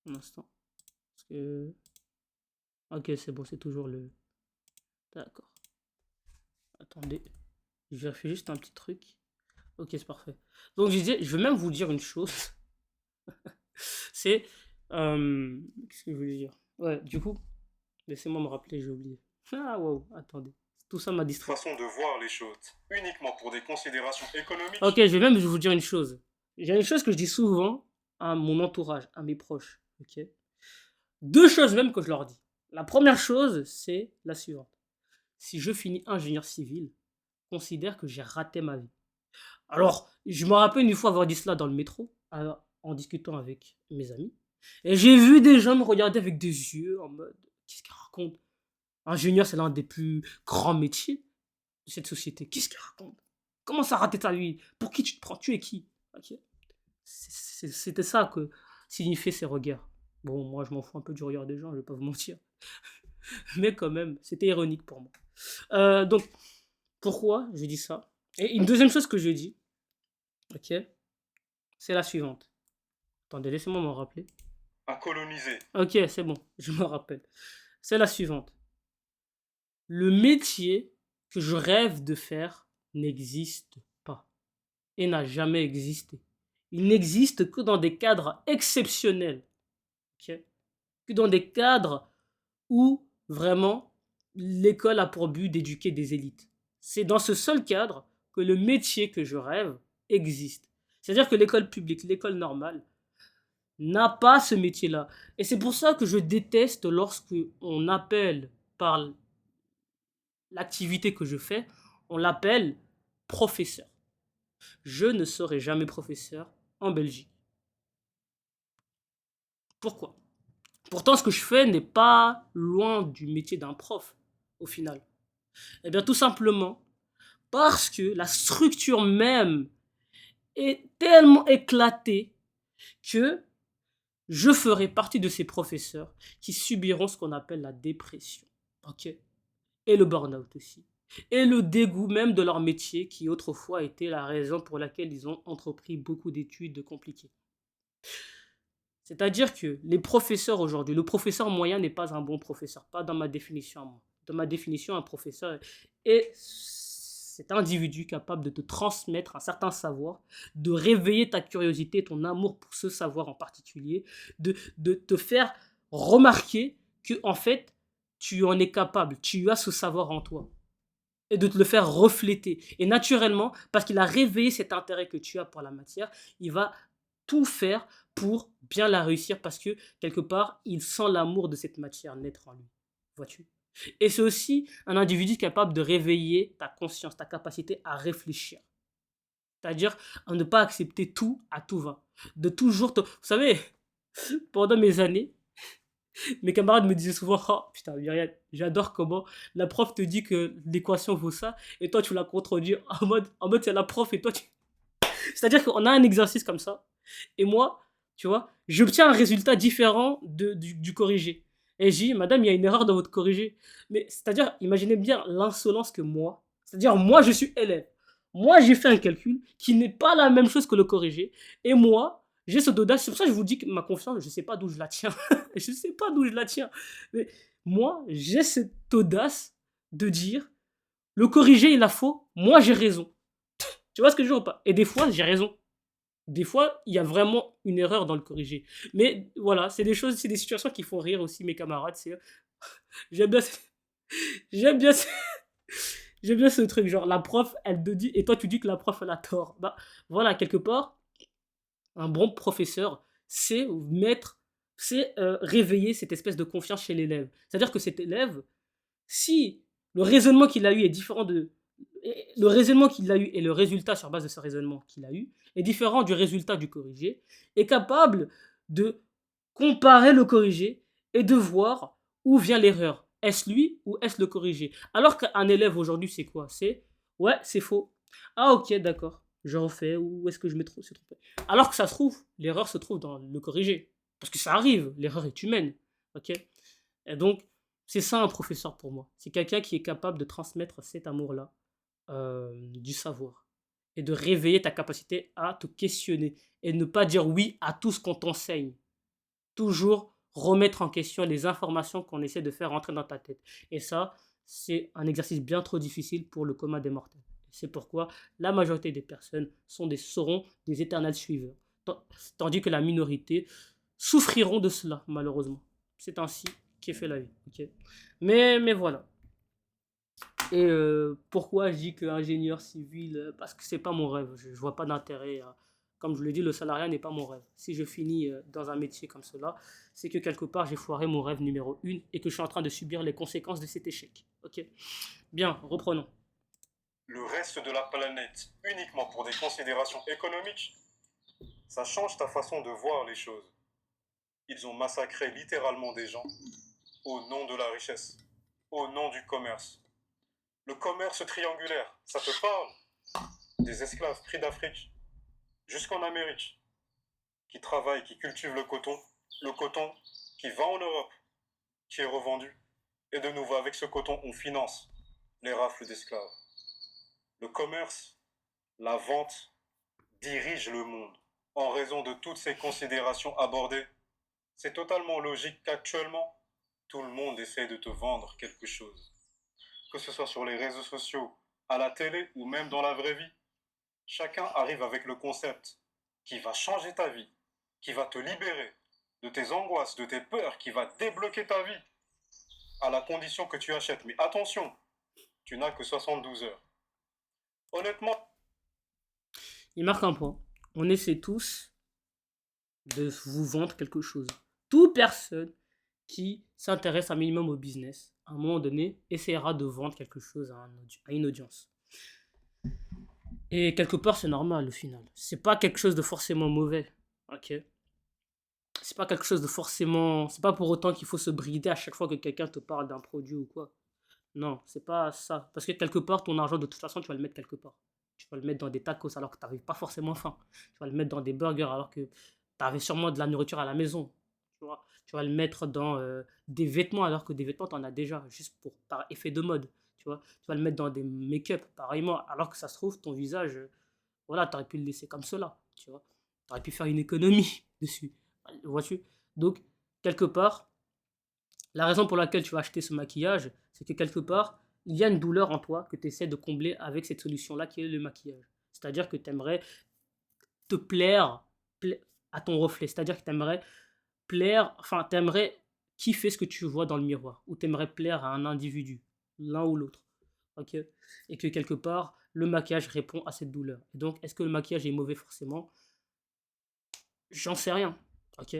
Un instant. Parce que. Ok, c'est bon, c'est toujours le. D'accord. Attendez. Je vérifie juste un petit truc. Ok, c'est parfait. Donc, je disais, je vais même vous dire une chose. C'est. Qu'est-ce que je voulais dire? Ouais, du coup, laissez-moi me rappeler, j'ai oublié. Ah, wow, attendez. Tout ça m'a distrait. façon de voir les choses uniquement pour des considérations économiques, Ok, je vais même vous dire une chose. Il y a une chose que je dis souvent à mon entourage, à mes proches. Ok. Deux choses même que je leur dis. La première chose, c'est la suivante. Si je finis ingénieur civil, considère que j'ai raté ma vie. Alors, je me rappelle une fois avoir dit cela dans le métro, en discutant avec mes amis. Et j'ai vu des gens me regarder avec des yeux en mode, qu'est-ce qu'il raconte? Ingénieur, c'est l'un des plus grands métiers de cette société. Qu'est-ce qu'il raconte? Comment ça raté ta vie? Pour qui tu te prends? Tu es qui? Ok. C'était ça que signifiaient ces regards. Bon, moi, je m'en fous un peu du regard des gens, je vais pas vous mentir. Mais quand même, c'était ironique pour moi. Donc, pourquoi je dis ça? Et une deuxième chose que je dis, ok, c'est la suivante. Attendez, laissez-moi m'en rappeler. à coloniser. Ok, c'est bon, je me rappelle. C'est la suivante. Le métier que je rêve de faire n'existe pas et n'a jamais existé. Il n'existe que dans des cadres exceptionnels. Ok, que dans des cadres où vraiment l'école a pour but d'éduquer des élites. C'est dans ce seul cadre que le métier que je rêve existe. C'est-à-dire que l'école publique, l'école normale, n'a pas ce métier-là. Et c'est pour ça que je déteste lorsque on appelle par l'activité que je fais, on l'appelle professeur. Je ne serai jamais professeur en Belgique. Pourquoi? Pourtant, ce que je fais n'est pas loin du métier d'un prof, au final. Eh bien, tout simplement parce que la structure même est tellement éclatée que je ferai partie de ces professeurs qui subiront ce qu'on appelle la dépression. Ok? Et le burn-out aussi. Et le dégoût même de leur métier qui autrefois était la raison pour laquelle ils ont entrepris beaucoup d'études compliquées. C'est-à-dire que les professeurs aujourd'hui, le professeur moyen n'est pas un bon professeur, pas dans ma définition à moi. Dans ma définition, un professeur est cet individu capable de te transmettre un certain savoir, de réveiller ta curiosité, ton amour pour ce savoir en particulier, de te faire remarquer que en fait, tu en es capable, tu as ce savoir en toi et de te le faire refléter. Et naturellement, parce qu'il a réveillé cet intérêt que tu as pour la matière, il va tout faire pour bien la réussir parce que quelque part, il sent l'amour de cette matière naître en lui. Vois-tu? Et c'est aussi un individu capable de réveiller ta conscience, ta capacité à réfléchir. C'est-à-dire à ne pas accepter tout à tout va. De toujours te... Vous savez, pendant mes années, mes camarades me disaient souvent, oh putain, Myriam, j'adore comment la prof te dit que l'équation vaut ça et toi tu la contredis en mode c'est la prof et toi tu. C'est-à-dire qu'on a un exercice comme ça et moi, tu vois, j'obtiens un résultat différent du corrigé. Et j'ai dit, madame, il y a une erreur dans votre corrigé. Mais c'est-à-dire, imaginez bien l'insolence que moi, c'est-à-dire moi je suis élève. Moi j'ai fait un calcul qui n'est pas la même chose que le corrigé et moi, j'ai cette audace, c'est pour ça que je vous dis que ma confiance, je ne sais pas d'où je la tiens. Je ne sais pas d'où je la tiens. Mais moi, j'ai cette audace de dire, le corrigé, il a faux, moi j'ai raison. Tu vois ce que je veux dire ou pas? Et des fois, j'ai raison. Des fois, il y a vraiment une erreur dans le corrigé. Mais voilà, c'est des choses, c'est des situations qui font rire aussi mes camarades. J'aime bien, j'aime bien, j'aime bien ce truc. Genre, la prof, elle te dit, et toi, tu dis que la prof, elle a tort. Bah, voilà, quelque part, un bon professeur, c'est réveiller cette espèce de confiance chez l'élève. C'est-à-dire que cet élève, si le raisonnement qu'il a eu est différent le raisonnement qu'il a eu et le résultat sur base de ce raisonnement qu'il a eu est différent du résultat du corrigé, est capable de comparer le corrigé et de voir où vient l'erreur. Est-ce lui ou est-ce le corrigé? Alors qu'un élève aujourd'hui, c'est quoi? C'est ouais, c'est faux. Ah ok, d'accord. Je refais. Où est-ce que je me suis trompé? Alors que ça se trouve, l'erreur se trouve dans le corrigé. Parce que ça arrive, l'erreur est humaine. Ok. Et donc, c'est ça un professeur pour moi. C'est quelqu'un qui est capable de transmettre cet amour-là du savoir et de réveiller ta capacité à te questionner et ne pas dire oui à tout ce qu'on t'enseigne. Toujours remettre en question les informations qu'on essaie de faire rentrer dans ta tête. Et ça, c'est un exercice bien trop difficile pour le commun des mortels. C'est pourquoi la majorité des personnes seront des éternels suiveurs. Tandis que la minorité souffriront de cela, malheureusement. C'est ainsi qu'est fait la vie. Okay, mais voilà. Et pourquoi je dis que ingénieur civil? Parce que c'est pas mon rêve. Je vois pas d'intérêt. Comme je le dis, le salariat n'est pas mon rêve. Si je finis dans un métier comme cela, c'est que quelque part j'ai foiré mon rêve numéro 1 et que je suis en train de subir les conséquences de cet échec. Ok. Bien, reprenons. Le reste de la planète uniquement pour des considérations économiques, ça change ta façon de voir les choses. Ils ont massacré littéralement des gens au nom de la richesse, au nom du commerce. Le commerce triangulaire, ça te parle? Des esclaves pris d'Afrique jusqu'en Amérique, qui travaillent, qui cultivent le coton qui va en Europe, qui est revendu. Et de nouveau, avec ce coton, on finance les rafles d'esclaves. Le commerce, la vente, dirige le monde. En raison de toutes ces considérations abordées, c'est totalement logique qu'actuellement, tout le monde essaie de te vendre quelque chose. Que ce soit sur les réseaux sociaux, à la télé ou même dans la vraie vie. Chacun arrive avec le concept qui va changer ta vie, qui va te libérer de tes angoisses, de tes peurs, qui va débloquer ta vie, à la condition que tu achètes. Mais attention, tu n'as que 72 heures. Honnêtement, Il marque un point. On essaie tous de vous vendre quelque chose. Toute personne qui s'intéresse un minimum au business, à un moment donné, essaiera de vendre quelque chose à une audience. Et quelque part, c'est normal au final. C'est pas quelque chose de forcément mauvais. Ok. C'est pas quelque chose de forcément. C'est pas pour autant qu'il faut se brider à chaque fois que quelqu'un te parle d'un produit ou quoi. Non, c'est pas ça. Parce que quelque part, ton argent, de toute façon, tu vas le mettre quelque part. Tu vas le mettre dans des tacos alors que tu n'avais pas forcément faim. Tu vas le mettre dans des burgers alors que tu avais sûrement de la nourriture à la maison. Tu vois, tu vas le mettre dans des vêtements alors que des vêtements, tu en as déjà, juste par effet de mode. Tu vois, tu vas le mettre dans des make-up, pareillement, alors que ça se trouve, ton visage, voilà, tu aurais pu le laisser comme cela. Tu vois, tu aurais pu faire une économie dessus. Vois-tu? Donc, quelque part, la raison pour laquelle tu vas acheter ce maquillage, c'est que quelque part, il y a une douleur en toi que tu essaies de combler avec cette solution-là qui est le maquillage. C'est-à-dire que tu aimerais te plaire à ton reflet. C'est-à-dire que tu aimerais plaire, enfin, tu aimerais kiffer ce que tu vois dans le miroir. Ou tu aimerais plaire à un individu, l'un ou l'autre. Ok. Et que quelque part, le maquillage répond à cette douleur. Et donc, est-ce que le maquillage est mauvais forcément? J'en sais rien. Ok.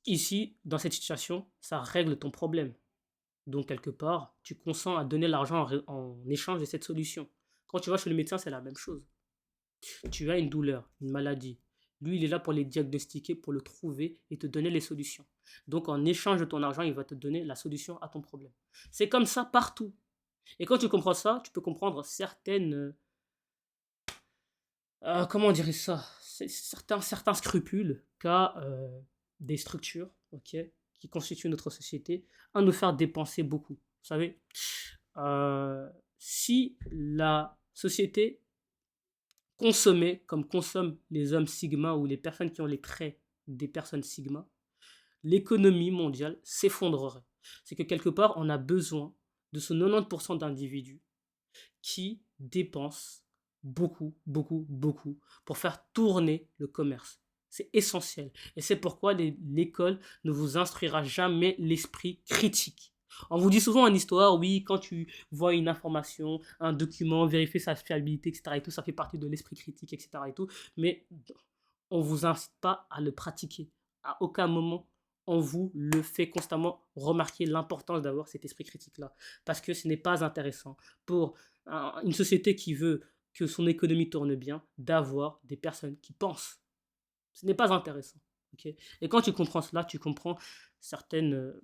Ici, dans cette situation, ça règle ton problème. Donc, quelque part, tu consens à donner l'argent en échange de cette solution. Quand tu vas chez le médecin, c'est la même chose. Tu as une douleur, une maladie. Lui, il est là pour les diagnostiquer, pour le trouver et te donner les solutions. Donc, en échange de ton argent, il va te donner la solution à ton problème. C'est comme ça partout. Et quand tu comprends ça, tu peux comprendre certaines... comment on dirait ça? Certains scrupules qu'a des structures, ok, qui constituent notre société à nous faire dépenser beaucoup. Vous savez, si la société consommait comme consomment les hommes sigma ou les personnes qui ont les traits des personnes sigma, l'économie mondiale s'effondrerait. C'est que quelque part, on a besoin de ce 90% d'individus qui dépensent beaucoup, beaucoup, beaucoup pour faire tourner le commerce. C'est essentiel. Et c'est pourquoi l'école ne vous instruira jamais l'esprit critique. On vous dit souvent en histoire, oui, quand tu vois une information, un document, vérifier sa fiabilité, etc. Et tout, ça fait partie de l'esprit critique, etc. Et tout, mais on ne vous incite pas à le pratiquer. À aucun moment, on vous le fait constamment remarquer l'importance d'avoir cet esprit critique-là. Parce que ce n'est pas intéressant pour une société qui veut que son économie tourne bien d'avoir des personnes qui pensent. Ce n'est pas intéressant. Ok. Et quand tu comprends cela, tu comprends certaines,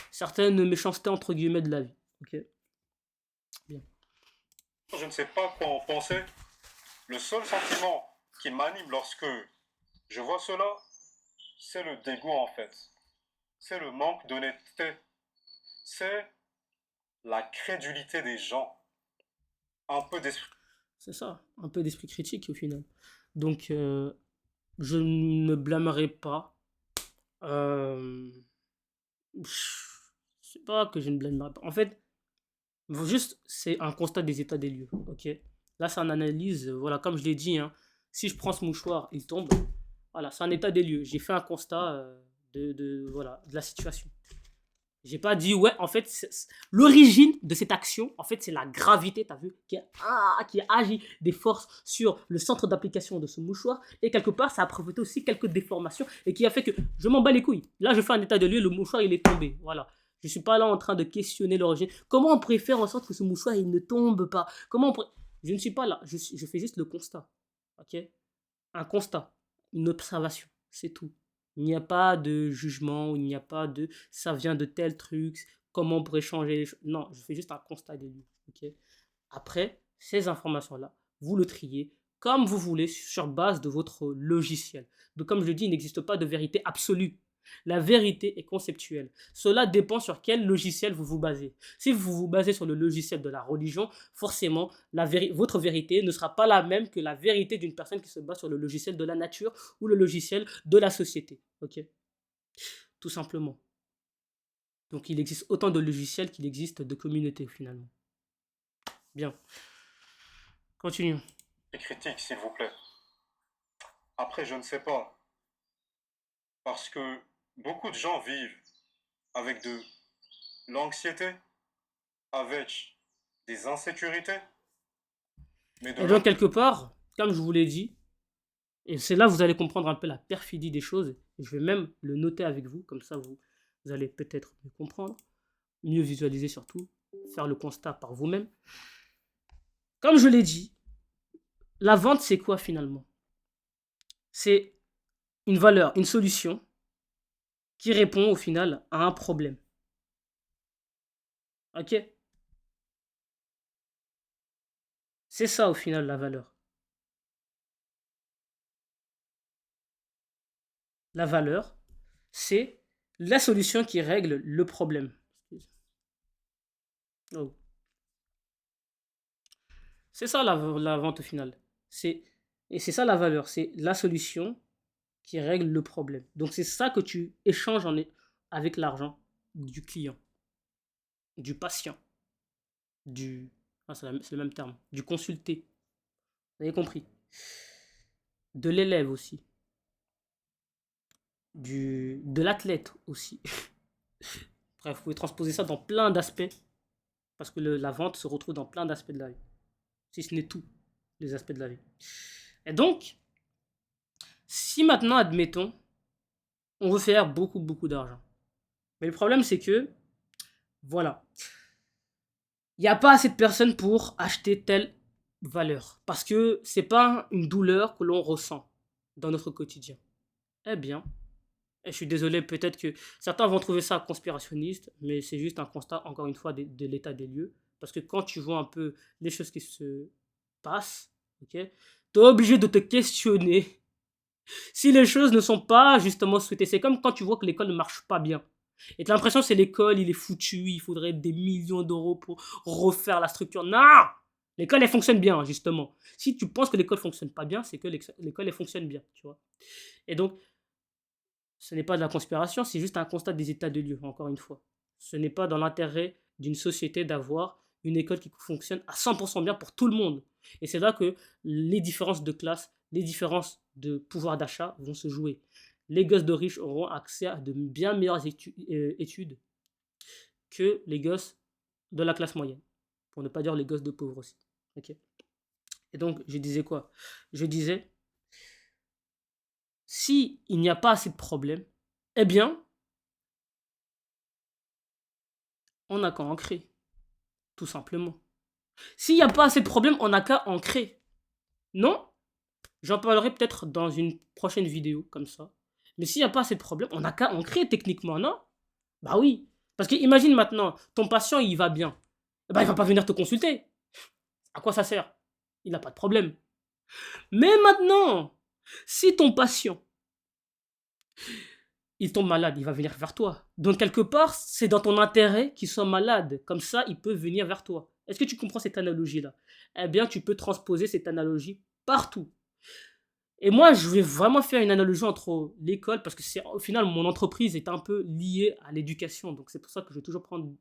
certaines méchancetés entre guillemets de la vie. Ok. Bien. Je ne sais pas quoi en penser. Le seul sentiment qui m'anime lorsque je vois cela, c'est le dégoût en fait. C'est le manque d'honnêteté. C'est la crédulité des gens. Un peu d'esprit. C'est ça, un peu d'esprit critique au final. Donc, je ne blâmerai pas. Euh, c'est pas que je ne blâmerai pas. En fait, juste, c'est un constat des états des lieux. Ok. Là, c'est une analyse. Voilà, comme je l'ai dit, hein, si je prends ce mouchoir, il tombe. Voilà, c'est un état des lieux. J'ai fait un constat voilà, de la situation. J'ai pas dit, ouais, en fait, l'origine de cette action, en fait, c'est la gravité, t'as vu, qui agit des forces sur le centre d'application de ce mouchoir. Et quelque part, ça a provoqué aussi quelques déformations et qui a fait que je m'en bats les couilles. Là, je fais un état de lieu, le mouchoir, il est tombé. Voilà. Je suis pas là en train de questionner l'origine. Comment on pourrait faire en sorte que ce mouchoir, il ne tombe pas? Comment on pourrait... Je ne suis pas là. Je fais juste le constat. Ok? Un constat. Une observation. C'est tout. Il n'y a pas de jugement, il n'y a pas de ça vient de tel truc, comment on pourrait changer les choses. Non, je fais juste un constat des lieux. Ok. Après, ces informations-là, vous le triez comme vous voulez sur base de votre logiciel. Donc, comme je le dis, il n'existe pas de vérité absolue. La vérité est conceptuelle. Cela dépend sur quel logiciel vous vous basez. Si vous vous basez sur le logiciel de la religion, forcément, votre vérité ne sera pas la même que la vérité d'une personne qui se base sur le logiciel de la nature ou le logiciel de la société. Ok. Tout simplement. Donc il existe autant de logiciels qu'il existe de communautés finalement. Bien. Continuons. Critique, s'il vous plaît. Après, je ne sais pas. Parce que beaucoup de gens vivent avec de l'anxiété, avec des insécurités. Mais de Et donc l'autre, quelque part, comme je vous l'ai dit, et c'est là que vous allez comprendre un peu la perfidie des choses, et je vais même le noter avec vous, comme ça vous allez peut-être mieux comprendre, mieux visualiser surtout, faire le constat par vous-même. Comme je l'ai dit, la vente c'est quoi finalement? C'est une valeur, une solution qui répond au final à un problème. Ok? C'est ça au final la valeur. La valeur, c'est la solution qui règle le problème. Oh. C'est ça la vente au final. Et c'est ça la valeur, c'est la solution qui règle le problème. Donc c'est ça que tu échanges avec l'argent du client, du patient, du... Ah, c'est le même terme, du consulté. Vous avez compris. De l'élève aussi. De l'athlète aussi. Bref, vous pouvez transposer ça dans plein d'aspects. Parce que la vente se retrouve dans plein d'aspects de la vie. Si ce n'est tous les aspects de la vie. Et donc, si maintenant, admettons, on veut faire beaucoup, beaucoup d'argent. Mais le problème, c'est que, voilà, il n'y a pas assez de personnes pour acheter telle valeur. Parce que c'est pas une douleur que l'on ressent dans notre quotidien. Eh bien, et je suis désolé, peut-être que certains vont trouver ça conspirationniste, mais c'est juste un constat, encore une fois, de l'état des lieux. Parce que quand tu vois un peu les choses qui se passent, ok, tu es obligé de te questionner si les choses ne sont pas justement souhaitées. C'est comme quand tu vois que l'école ne marche pas bien. Et tu as l'impression que c'est l'école, il est foutu, il faudrait des millions d'euros pour refaire la structure. Non! L'école, elle fonctionne bien, justement. Si tu penses que l'école fonctionne pas bien, c'est que l'école, elle fonctionne bien, tu vois. Et donc, ce n'est pas de la conspiration, c'est juste un constat des états de lieu, encore une fois. Ce n'est pas dans l'intérêt d'une société d'avoir une école qui fonctionne à 100% bien pour tout le monde. Et c'est là que les différences de classe, les différences de pouvoir d'achat vont se jouer. Les gosses de riches auront accès à de bien meilleures études que les gosses de la classe moyenne. Pour ne pas dire les gosses de pauvres aussi. Ok. Et donc, je disais quoi? Je disais si il n'y a pas assez de problèmes, eh bien, on n'a qu'à en créer, tout simplement. S'il n'y a pas assez de problèmes, on n'a qu'à en créer. Non? J'en parlerai peut-être dans une prochaine vidéo, comme ça. Mais s'il n'y a pas assez de problèmes, on n'a qu'à en créer techniquement, non? Bah oui. Parce que imagine maintenant, ton patient, il va bien. Eh ben, il va pas venir te consulter. À quoi ça sert? Il n'a pas de problème. Mais maintenant, si ton patient, il tombe malade, il va venir vers toi. Donc quelque part, c'est dans ton intérêt qu'il soit malade. Comme ça, il peut venir vers toi. Est-ce que tu comprends cette analogie-là? Eh bien, tu peux transposer cette analogie partout. Et moi, je vais vraiment faire une analogie entre l'école, parce que c'est au final, mon entreprise est un peu liée à l'éducation. Donc c'est pour ça que je vais toujours prendre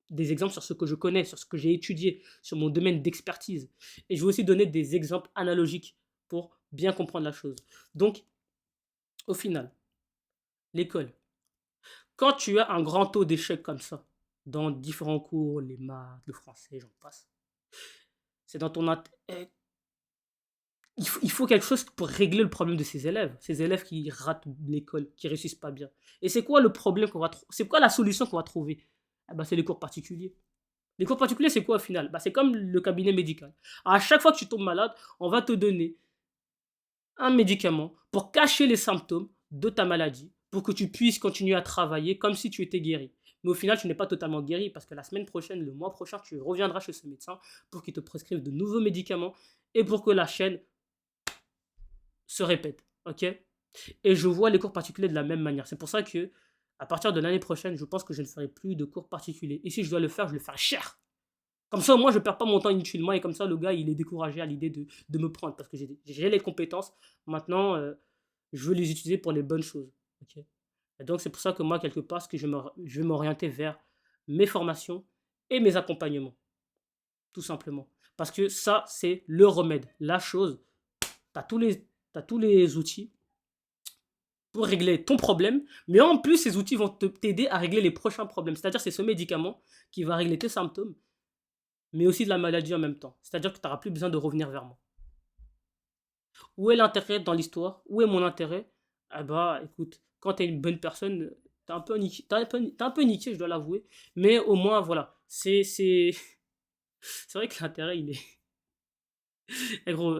des exemples sur ce que je connais, sur ce que j'ai étudié, sur mon domaine d'expertise. Et je vais aussi donner des exemples analogiques pour bien comprendre la chose. Donc, au final, l'école. Quand tu as un grand taux d'échec comme ça, dans différents cours, les maths, le français, j'en passe, c'est dans ton il faut quelque chose pour régler le problème de ces élèves qui ratent l'école, qui réussissent pas bien. Et c'est quoi le problème qu'on va trouver? C'est quoi la solution qu'on va trouver? Ah bah, c'est les cours particuliers. Les cours particuliers, c'est quoi au final? Bah, c'est comme le cabinet médical. À chaque fois que tu tombes malade, on va te donner un médicament pour cacher les symptômes de ta maladie, pour que tu puisses continuer à travailler comme si tu étais guéri. Mais au final, tu n'es pas totalement guéri parce que la semaine prochaine, le mois prochain, tu reviendras chez ce médecin pour qu'il te prescrive de nouveaux médicaments et pour que la chaîne se répète. Ok? Et je vois les cours particuliers de la même manière. C'est pour ça que, à partir de l'année prochaine, je pense que je ne ferai plus de cours particuliers. Et si je dois le faire, je le ferai cher. Comme ça, moi, je ne perds pas mon temps inutilement. Et comme ça, le gars, il est découragé à l'idée de me prendre. Parce que j'ai les compétences. Maintenant, je veux les utiliser pour les bonnes choses. Ok. Et donc, c'est pour ça que moi, quelque part, je vais m'orienter vers mes formations et mes accompagnements. Tout simplement. Parce que ça, c'est le remède. La chose, tu as t'as tous les outils pour régler ton problème, mais en plus, ces outils vont t'aider à régler les prochains problèmes. C'est-à-dire, c'est ce médicament qui va régler tes symptômes, mais aussi de la maladie en même temps. C'est-à-dire que tu n'auras plus besoin de revenir vers moi. Où est l'intérêt dans l'histoire? Où est mon intérêt? Ah bah, écoute, quand tu es une bonne personne, t'es un peu niqué, t'es un peu niqué, je dois l'avouer, mais au moins, voilà, c'est vrai que l'intérêt, il est... Eh gros,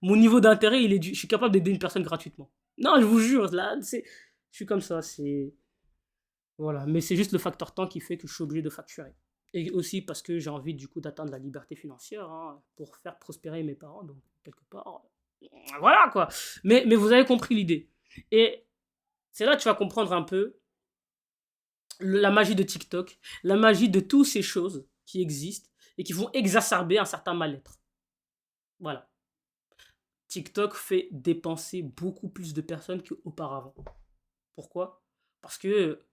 mon niveau d'intérêt, je suis capable d'aider une personne gratuitement. Non, je vous jure, là, je suis comme ça, c'est... Voilà, mais c'est juste le facteur temps qui fait que je suis obligé de facturer. Et aussi parce que j'ai envie du coup d'atteindre la liberté financière hein, pour faire prospérer mes parents, donc quelque part, voilà quoi. Mais vous avez compris l'idée. Et c'est là que tu vas comprendre un peu la magie de TikTok, la magie de toutes ces choses qui existent et qui vont exacerber un certain mal-être. Voilà. TikTok fait dépenser beaucoup plus de personnes qu'auparavant. Pourquoi? Parce que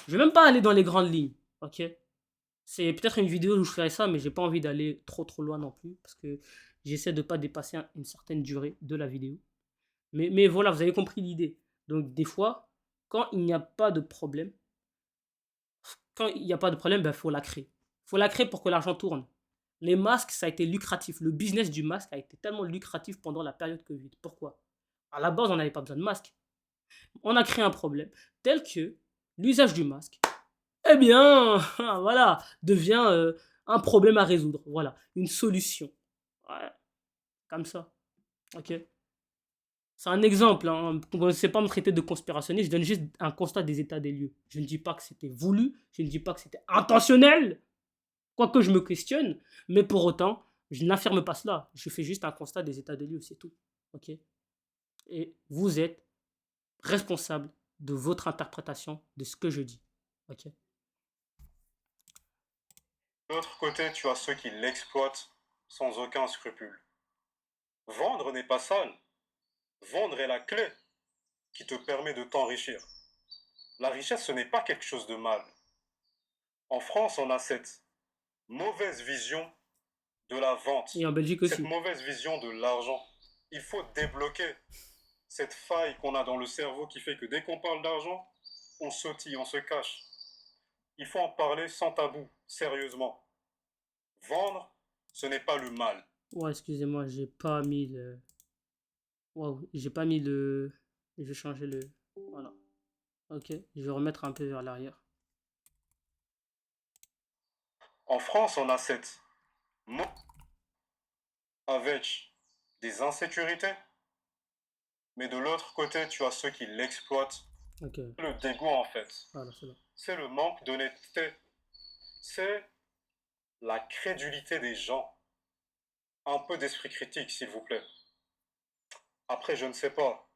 je vais même pas aller dans les grandes lignes, ok? C'est peut-être une vidéo où je ferai ça, mais j'ai pas envie d'aller trop loin non plus, parce que j'essaie de pas dépasser une certaine durée de la vidéo. Mais voilà, vous avez compris l'idée. Donc des fois, quand il n'y a pas de problème, ben, faut la créer. Faut la créer pour que l'argent tourne. Les masques, ça a été lucratif. Le business du masque a été tellement lucratif pendant la période Covid. Pourquoi? À la base, on n'avait pas besoin de masque. On a créé un problème tel que l'usage du masque eh bien, voilà, devient un problème à résoudre. Voilà, une solution. Ouais, comme ça. Ok. C'est un exemple. Hein. Ne commencez pas à me traiter de conspirationniste. Je donne juste un constat des états des lieux. Je ne dis pas que c'était voulu. Je ne dis pas que c'était intentionnel. Quoique je me questionne. Mais pour autant, je n'affirme pas cela. Je fais juste un constat des états des lieux. C'est tout. Ok. Et vous êtes responsable de votre interprétation de ce que je dis. Ok. De l'autre côté, tu as ceux qui l'exploitent sans aucun scrupule. Vendre n'est pas sale. Vendre est la clé qui te permet de t'enrichir. La richesse, ce n'est pas quelque chose de mal. En France, on a cette mauvaise vision de la vente, Et en Belgique cette aussi. mauvaise vision de l'argent. Il faut débloquer cette faille qu'on a dans le cerveau qui fait que dès qu'on parle d'argent, on sautille, on se cache. Il faut en parler sans tabou, sérieusement. Vendre, ce n'est pas le mal. Ouais, excusez-moi, j'ai pas mis le. Waouh, j'ai pas mis Je vais changer le... Voilà. Ok, je vais remettre un peu vers l'arrière. En France, on a cette avec des insécurités, mais de l'autre côté, tu as ceux qui l'exploitent. Ok, Le dégoût, en fait, voilà, c'est là. c'est le manque d'honnêteté, c'est la crédulité des gens. Un peu d'esprit critique, s'il vous plaît. Après, je ne sais pas,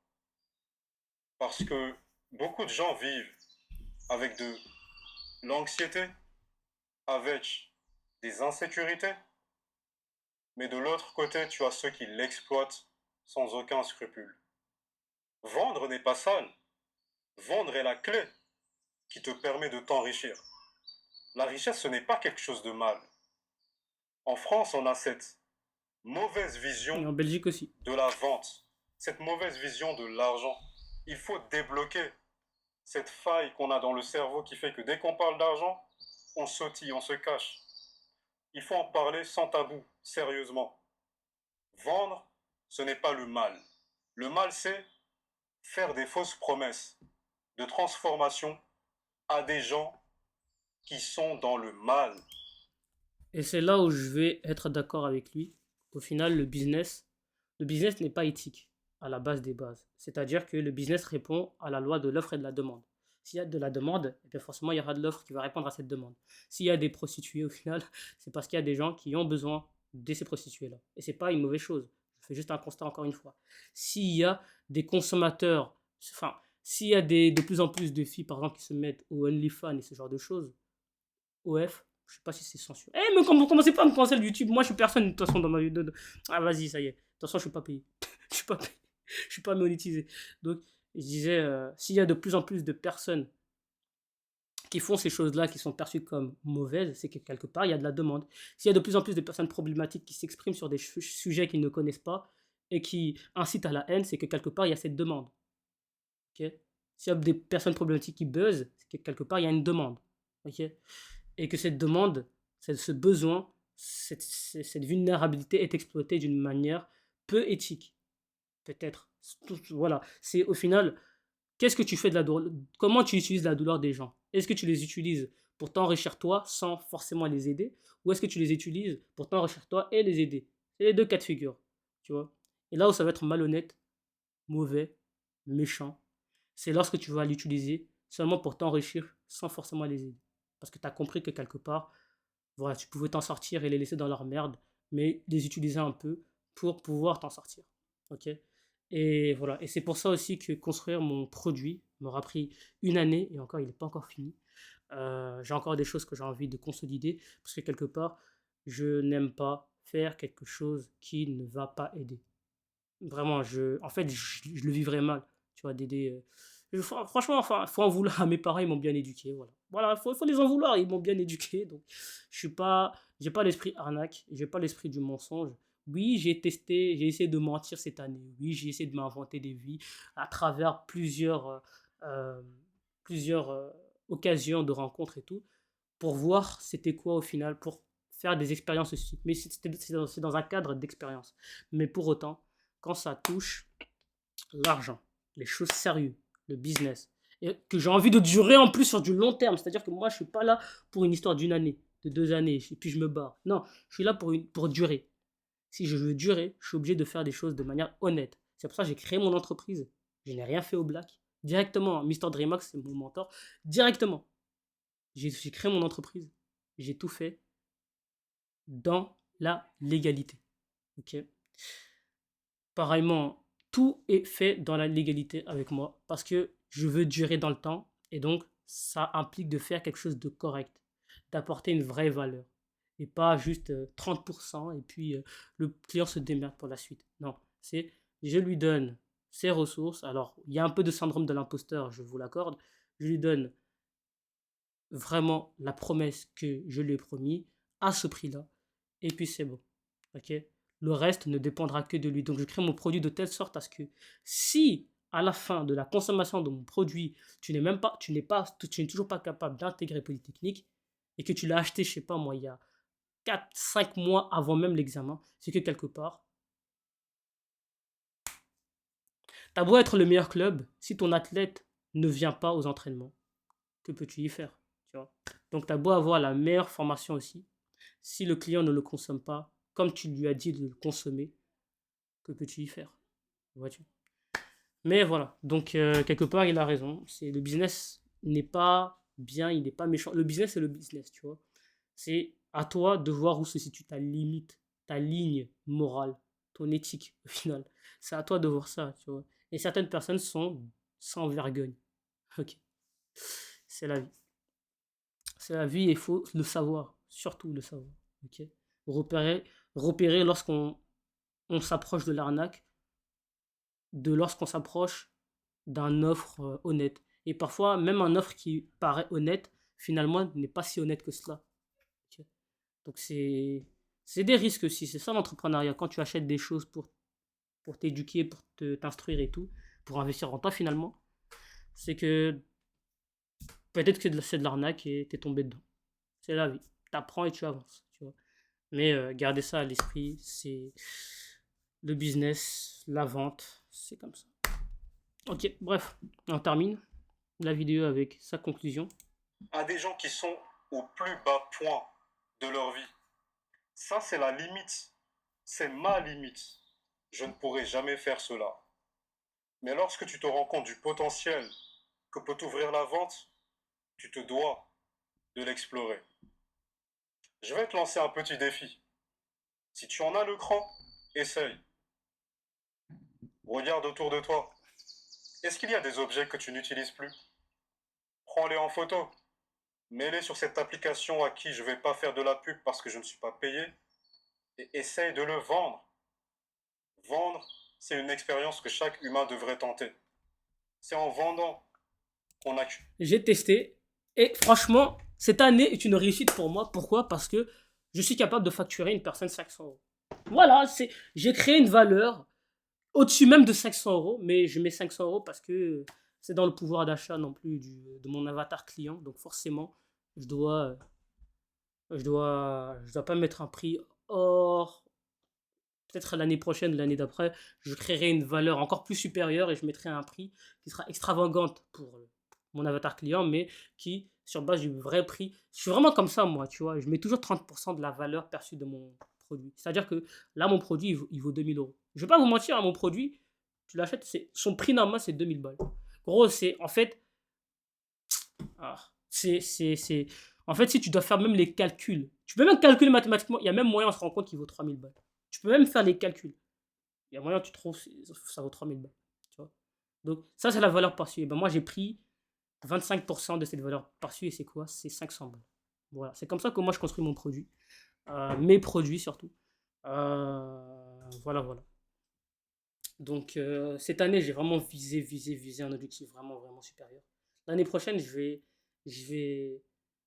parce que beaucoup de gens vivent avec de l'anxiété, avec des insécurités, mais de l'autre côté, tu as ceux qui l'exploitent sans aucun scrupule. Vendre n'est pas sale. Vendre est la clé qui te permet de t'enrichir. La richesse, ce n'est pas quelque chose de mal. En France, on a cette mauvaise Et vision en Belgique aussi. de la vente, cette mauvaise vision de l'argent. Il faut débloquer cette faille qu'on a dans le cerveau qui fait que dès qu'on parle d'argent, on sautille, on se cache. Il faut en parler sans tabou, sérieusement. Vendre, ce n'est pas le mal. Le mal, c'est faire des fausses promesses de transformation à des gens qui sont dans le mal. Et c'est là où je vais être d'accord avec lui. Au final, le business n'est pas éthique à la base des bases. C'est-à-dire que le business répond à la loi de l'offre et de la demande. S'il y a de la demande, eh bien forcément, il y aura de l'offre qui va répondre à cette demande. S'il y a des prostituées, au final, c'est parce qu'il y a des gens qui ont besoin de ces prostituées-là. Et c'est pas une mauvaise chose. Je fais juste un constat encore une fois. S'il y a des consommateurs, enfin, s'il y a de plus en plus de filles, par exemple, qui se mettent au OnlyFans et ce genre de choses, OF, je sais pas si c'est censuré. Eh, mais commencez pas à me penser le YouTube. Moi, je suis personne de toute façon dans ma vie. Ah, vas-y, ça y est. De toute façon, je suis pas payé. Je suis pas payé. Je suis pas monétisé. Donc, je disais, s'il y a de plus en plus de personnes qui font ces choses-là, qui sont perçues comme mauvaises, c'est que quelque part, il y a de la demande. S'il y a de plus en plus de personnes problématiques qui s'expriment sur des sujets qu'ils ne connaissent pas et qui incitent à la haine, c'est que quelque part, il y a cette demande. Ok. S'il y a des personnes problématiques qui buzzent, c'est que quelque part, il y a une demande. Ok. Et que cette demande, ce besoin, cette vulnérabilité est exploitée d'une manière peu éthique, peut-être. Voilà, c'est au final, qu'est-ce que tu fais de la douleur, comment tu utilises la douleur des gens? Est-ce que tu les utilises pour t'enrichir toi sans forcément les aider, ou est-ce que tu les utilises pour t'enrichir toi et les aider? C'est les deux cas de figure, tu vois. Et là où ça va être malhonnête, mauvais, méchant, c'est lorsque tu vas l'utiliser seulement pour t'enrichir sans forcément les aider. Parce que tu as compris que quelque part, voilà, tu pouvais t'en sortir et les laisser dans leur merde, mais les utiliser un peu pour pouvoir t'en sortir. Ok. Et voilà. Et c'est pour ça aussi que construire mon produit m'aura pris une année et encore, il n'est pas encore fini. J'ai encore des choses que j'ai envie de consolider parce que quelque part, je n'aime pas faire quelque chose qui ne va pas aider. Vraiment, en fait, je le vivrais mal, tu vois, d'aider. Franchement, enfin, faut en vouloir à mes parents, ils m'ont bien éduqué, voilà. Voilà, faut les en vouloir, ils m'ont bien éduqué, donc j'ai pas l'esprit arnaque, j'ai pas l'esprit du mensonge. Oui, j'ai testé, j'ai essayé de mentir cette année. Oui, j'ai essayé de m'inventer des vies à travers euh, plusieurs occasions de rencontres et tout, pour voir c'était quoi au final, pour faire des expériences aussi. Mais c'est dans un cadre d'expérience. Mais pour autant, quand ça touche l'argent, les choses sérieuses, le business, et que j'ai envie de durer en plus sur du long terme, c'est-à-dire que moi je suis pas là pour une histoire d'une année, de 2 années, et puis je me barre. Non, je suis là pour durer. Si je veux durer, je suis obligé de faire des choses de manière honnête. C'est pour ça que j'ai créé mon entreprise. Je n'ai rien fait au black. Directement, Mr. Dreamax, c'est mon mentor. Directement, j'ai créé mon entreprise. J'ai tout fait dans la légalité. Ok. Pareillement, tout est fait dans la légalité avec moi parce que je veux durer dans le temps et donc ça implique de faire quelque chose de correct, d'apporter une vraie valeur et pas juste 30% et puis le client se démerde pour la suite. Non, c'est je lui donne ses ressources. Alors, il y a un peu de syndrome de l'imposteur, je vous l'accorde. Je lui donne vraiment la promesse que je lui ai promis à ce prix-là et puis c'est bon. Ok. Le reste ne dépendra que de lui. Donc je crée mon produit de telle sorte à ce que si à la fin de la consommation de mon produit, tu n'es toujours pas capable d'intégrer Polytechnique et que tu l'as acheté, je sais pas moi, il y a 4 5 mois avant même l'examen, c'est que quelque part, T'as beau être le meilleur club, si ton athlète ne vient pas aux entraînements, que peux-tu y faire, tu vois? Donc, t'as beau avoir la meilleure formation aussi, si le client ne le consomme pas, comme tu lui as dit de le consommer, que peux-tu y faire, vois-tu? Mais voilà, donc quelque part, il a raison. C'est le business n'est pas bien, il n'est pas méchant. Le business, c'est le business, tu vois. C'est à toi de voir où se situe ta limite, ta ligne morale, ton éthique, au final. C'est à toi de voir ça, tu vois. Et certaines personnes sont sans vergogne. Ok, c'est la vie. C'est la vie et il faut le savoir, surtout le savoir. Ok, repérer, repérer lorsqu'on s'approche de l'arnaque, de lorsqu'on s'approche d'un offre honnête. Et parfois, même un offre qui paraît honnête, finalement, n'est pas si honnête que cela. Ok. Donc, c'est des risques aussi. C'est ça l'entrepreneuriat. Quand tu achètes des choses pour t'éduquer, pour t'instruire et tout, pour investir en toi finalement, c'est que peut-être que c'est de l'arnaque et t'es tombé dedans. C'est la vie. T'apprends et tu avances. Tu vois. Mais garder ça à l'esprit, c'est le business, la vente, c'est comme ça. Ok, bref, on termine la vidéo avec sa conclusion. À des gens qui sont au plus bas point de leur vie. Ça, c'est la limite. C'est ma limite. Je ne pourrai jamais faire cela. Mais lorsque tu te rends compte du potentiel que peut ouvrir la vente, tu te dois de l'explorer. Je vais te lancer un petit défi. Si tu en as le cran, essaye. Regarde autour de toi. Est-ce qu'il y a des objets que tu n'utilises plus? Prends-les en photo. Mets-les sur cette application à qui je ne vais pas faire de la pub parce que je ne suis pas payé. Et essaye de le vendre. Vendre, c'est une expérience que chaque humain devrait tenter. C'est en vendant qu'on a... J'ai testé et franchement, cette année est une réussite pour moi. Pourquoi? Parce que je suis capable de facturer une personne 500 euros. Voilà, j'ai créé une valeur au-dessus même de 500 euros, mais je mets 500 euros parce que c'est dans le pouvoir d'achat non plus de mon avatar client. Donc forcément, je dois, je dois pas mettre un prix hors. Peut-être l'année prochaine, l'année d'après, je créerai une valeur encore plus supérieure et je mettrai un prix qui sera extravagante pour mon avatar client, mais qui, sur base du vrai prix, je suis vraiment comme ça, moi, tu vois. Je mets toujours 30% de la valeur perçue de mon produit. C'est-à-dire que là, mon produit, il vaut 2000 euros. Je vais pas vous mentir, hein, mon produit, tu l'achètes, son prix normal, c'est 2000 balles. Gros, c'est en fait, ah, en fait, si tu dois faire même les calculs, tu peux même calculer mathématiquement, il y a même moyen, on se rend compte qu'il vaut 3000 balles. Tu peux même faire les calculs. Il y a moyen, tu trouves, ça vaut 3000 balles. Tu vois. Donc, ça, c'est la valeur perçue. Et ben, moi, j'ai pris 25% de cette valeur perçue et c'est quoi? C'est 500 balles. Voilà. C'est comme ça que moi, je construis mon produit. Mes produits surtout. Voilà, voilà. Donc, cette année, j'ai vraiment visé un objectif vraiment, vraiment supérieur. L'année prochaine, je vais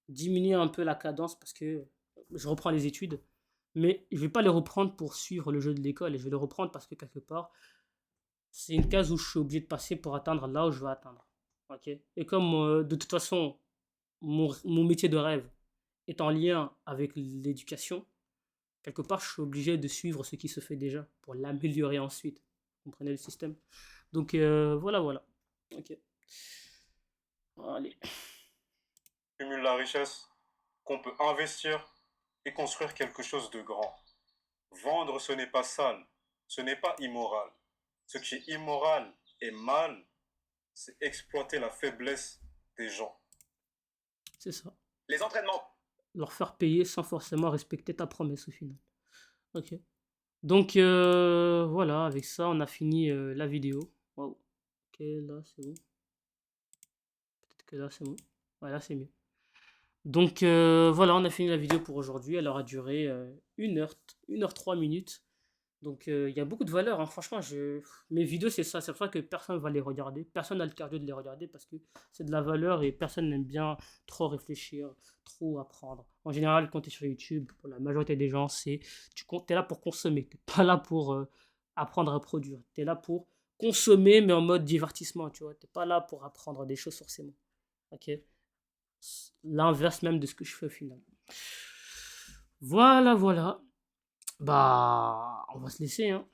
diminuer un peu la cadence parce que je reprends les études. Mais je vais pas les reprendre pour suivre le jeu de l'école et je vais les reprendre parce que quelque part, c'est une case où je suis obligé de passer pour atteindre là où je veux atteindre. Ok. Et comme de toute façon, mon métier de rêve est en lien avec l'éducation, quelque part, je suis obligé de suivre ce qui se fait déjà pour l'améliorer ensuite. Vous comprenez le système? Donc voilà, voilà. Ok. Allez. cumule la richesse, qu'on peut investir et construire quelque chose de grand. Vendre, ce n'est pas sale, ce n'est pas immoral. Ce qui est immoral et mal, c'est exploiter la faiblesse des gens. C'est ça. Les entraînements. Leur faire payer sans forcément respecter ta promesse au final. Ok. Donc voilà, avec ça, on a fini la vidéo. Wow. Ok, là c'est bon. Peut-être que là c'est bon. Ouais, là c'est mieux. Donc voilà, on a fini la vidéo pour aujourd'hui. Elle aura duré 1 heure 3 minutes. Donc il y a beaucoup de valeur, hein. Franchement, mes vidéos c'est ça. C'est pour ça que personne va les regarder. Personne n'a le cardio de les regarder parce que c'est de la valeur et personne n'aime bien trop réfléchir, trop apprendre. En général, quand tu es sur YouTube, pour la majorité des gens, tu es là pour consommer. Tu n'es pas là pour apprendre à produire. Tu es là pour consommer, mais en mode divertissement. Tu vois, tu n'es pas là pour apprendre des choses forcément. Ok. L'inverse même de ce que je fais au final. Voilà, voilà. Bah, on va se laisser, hein.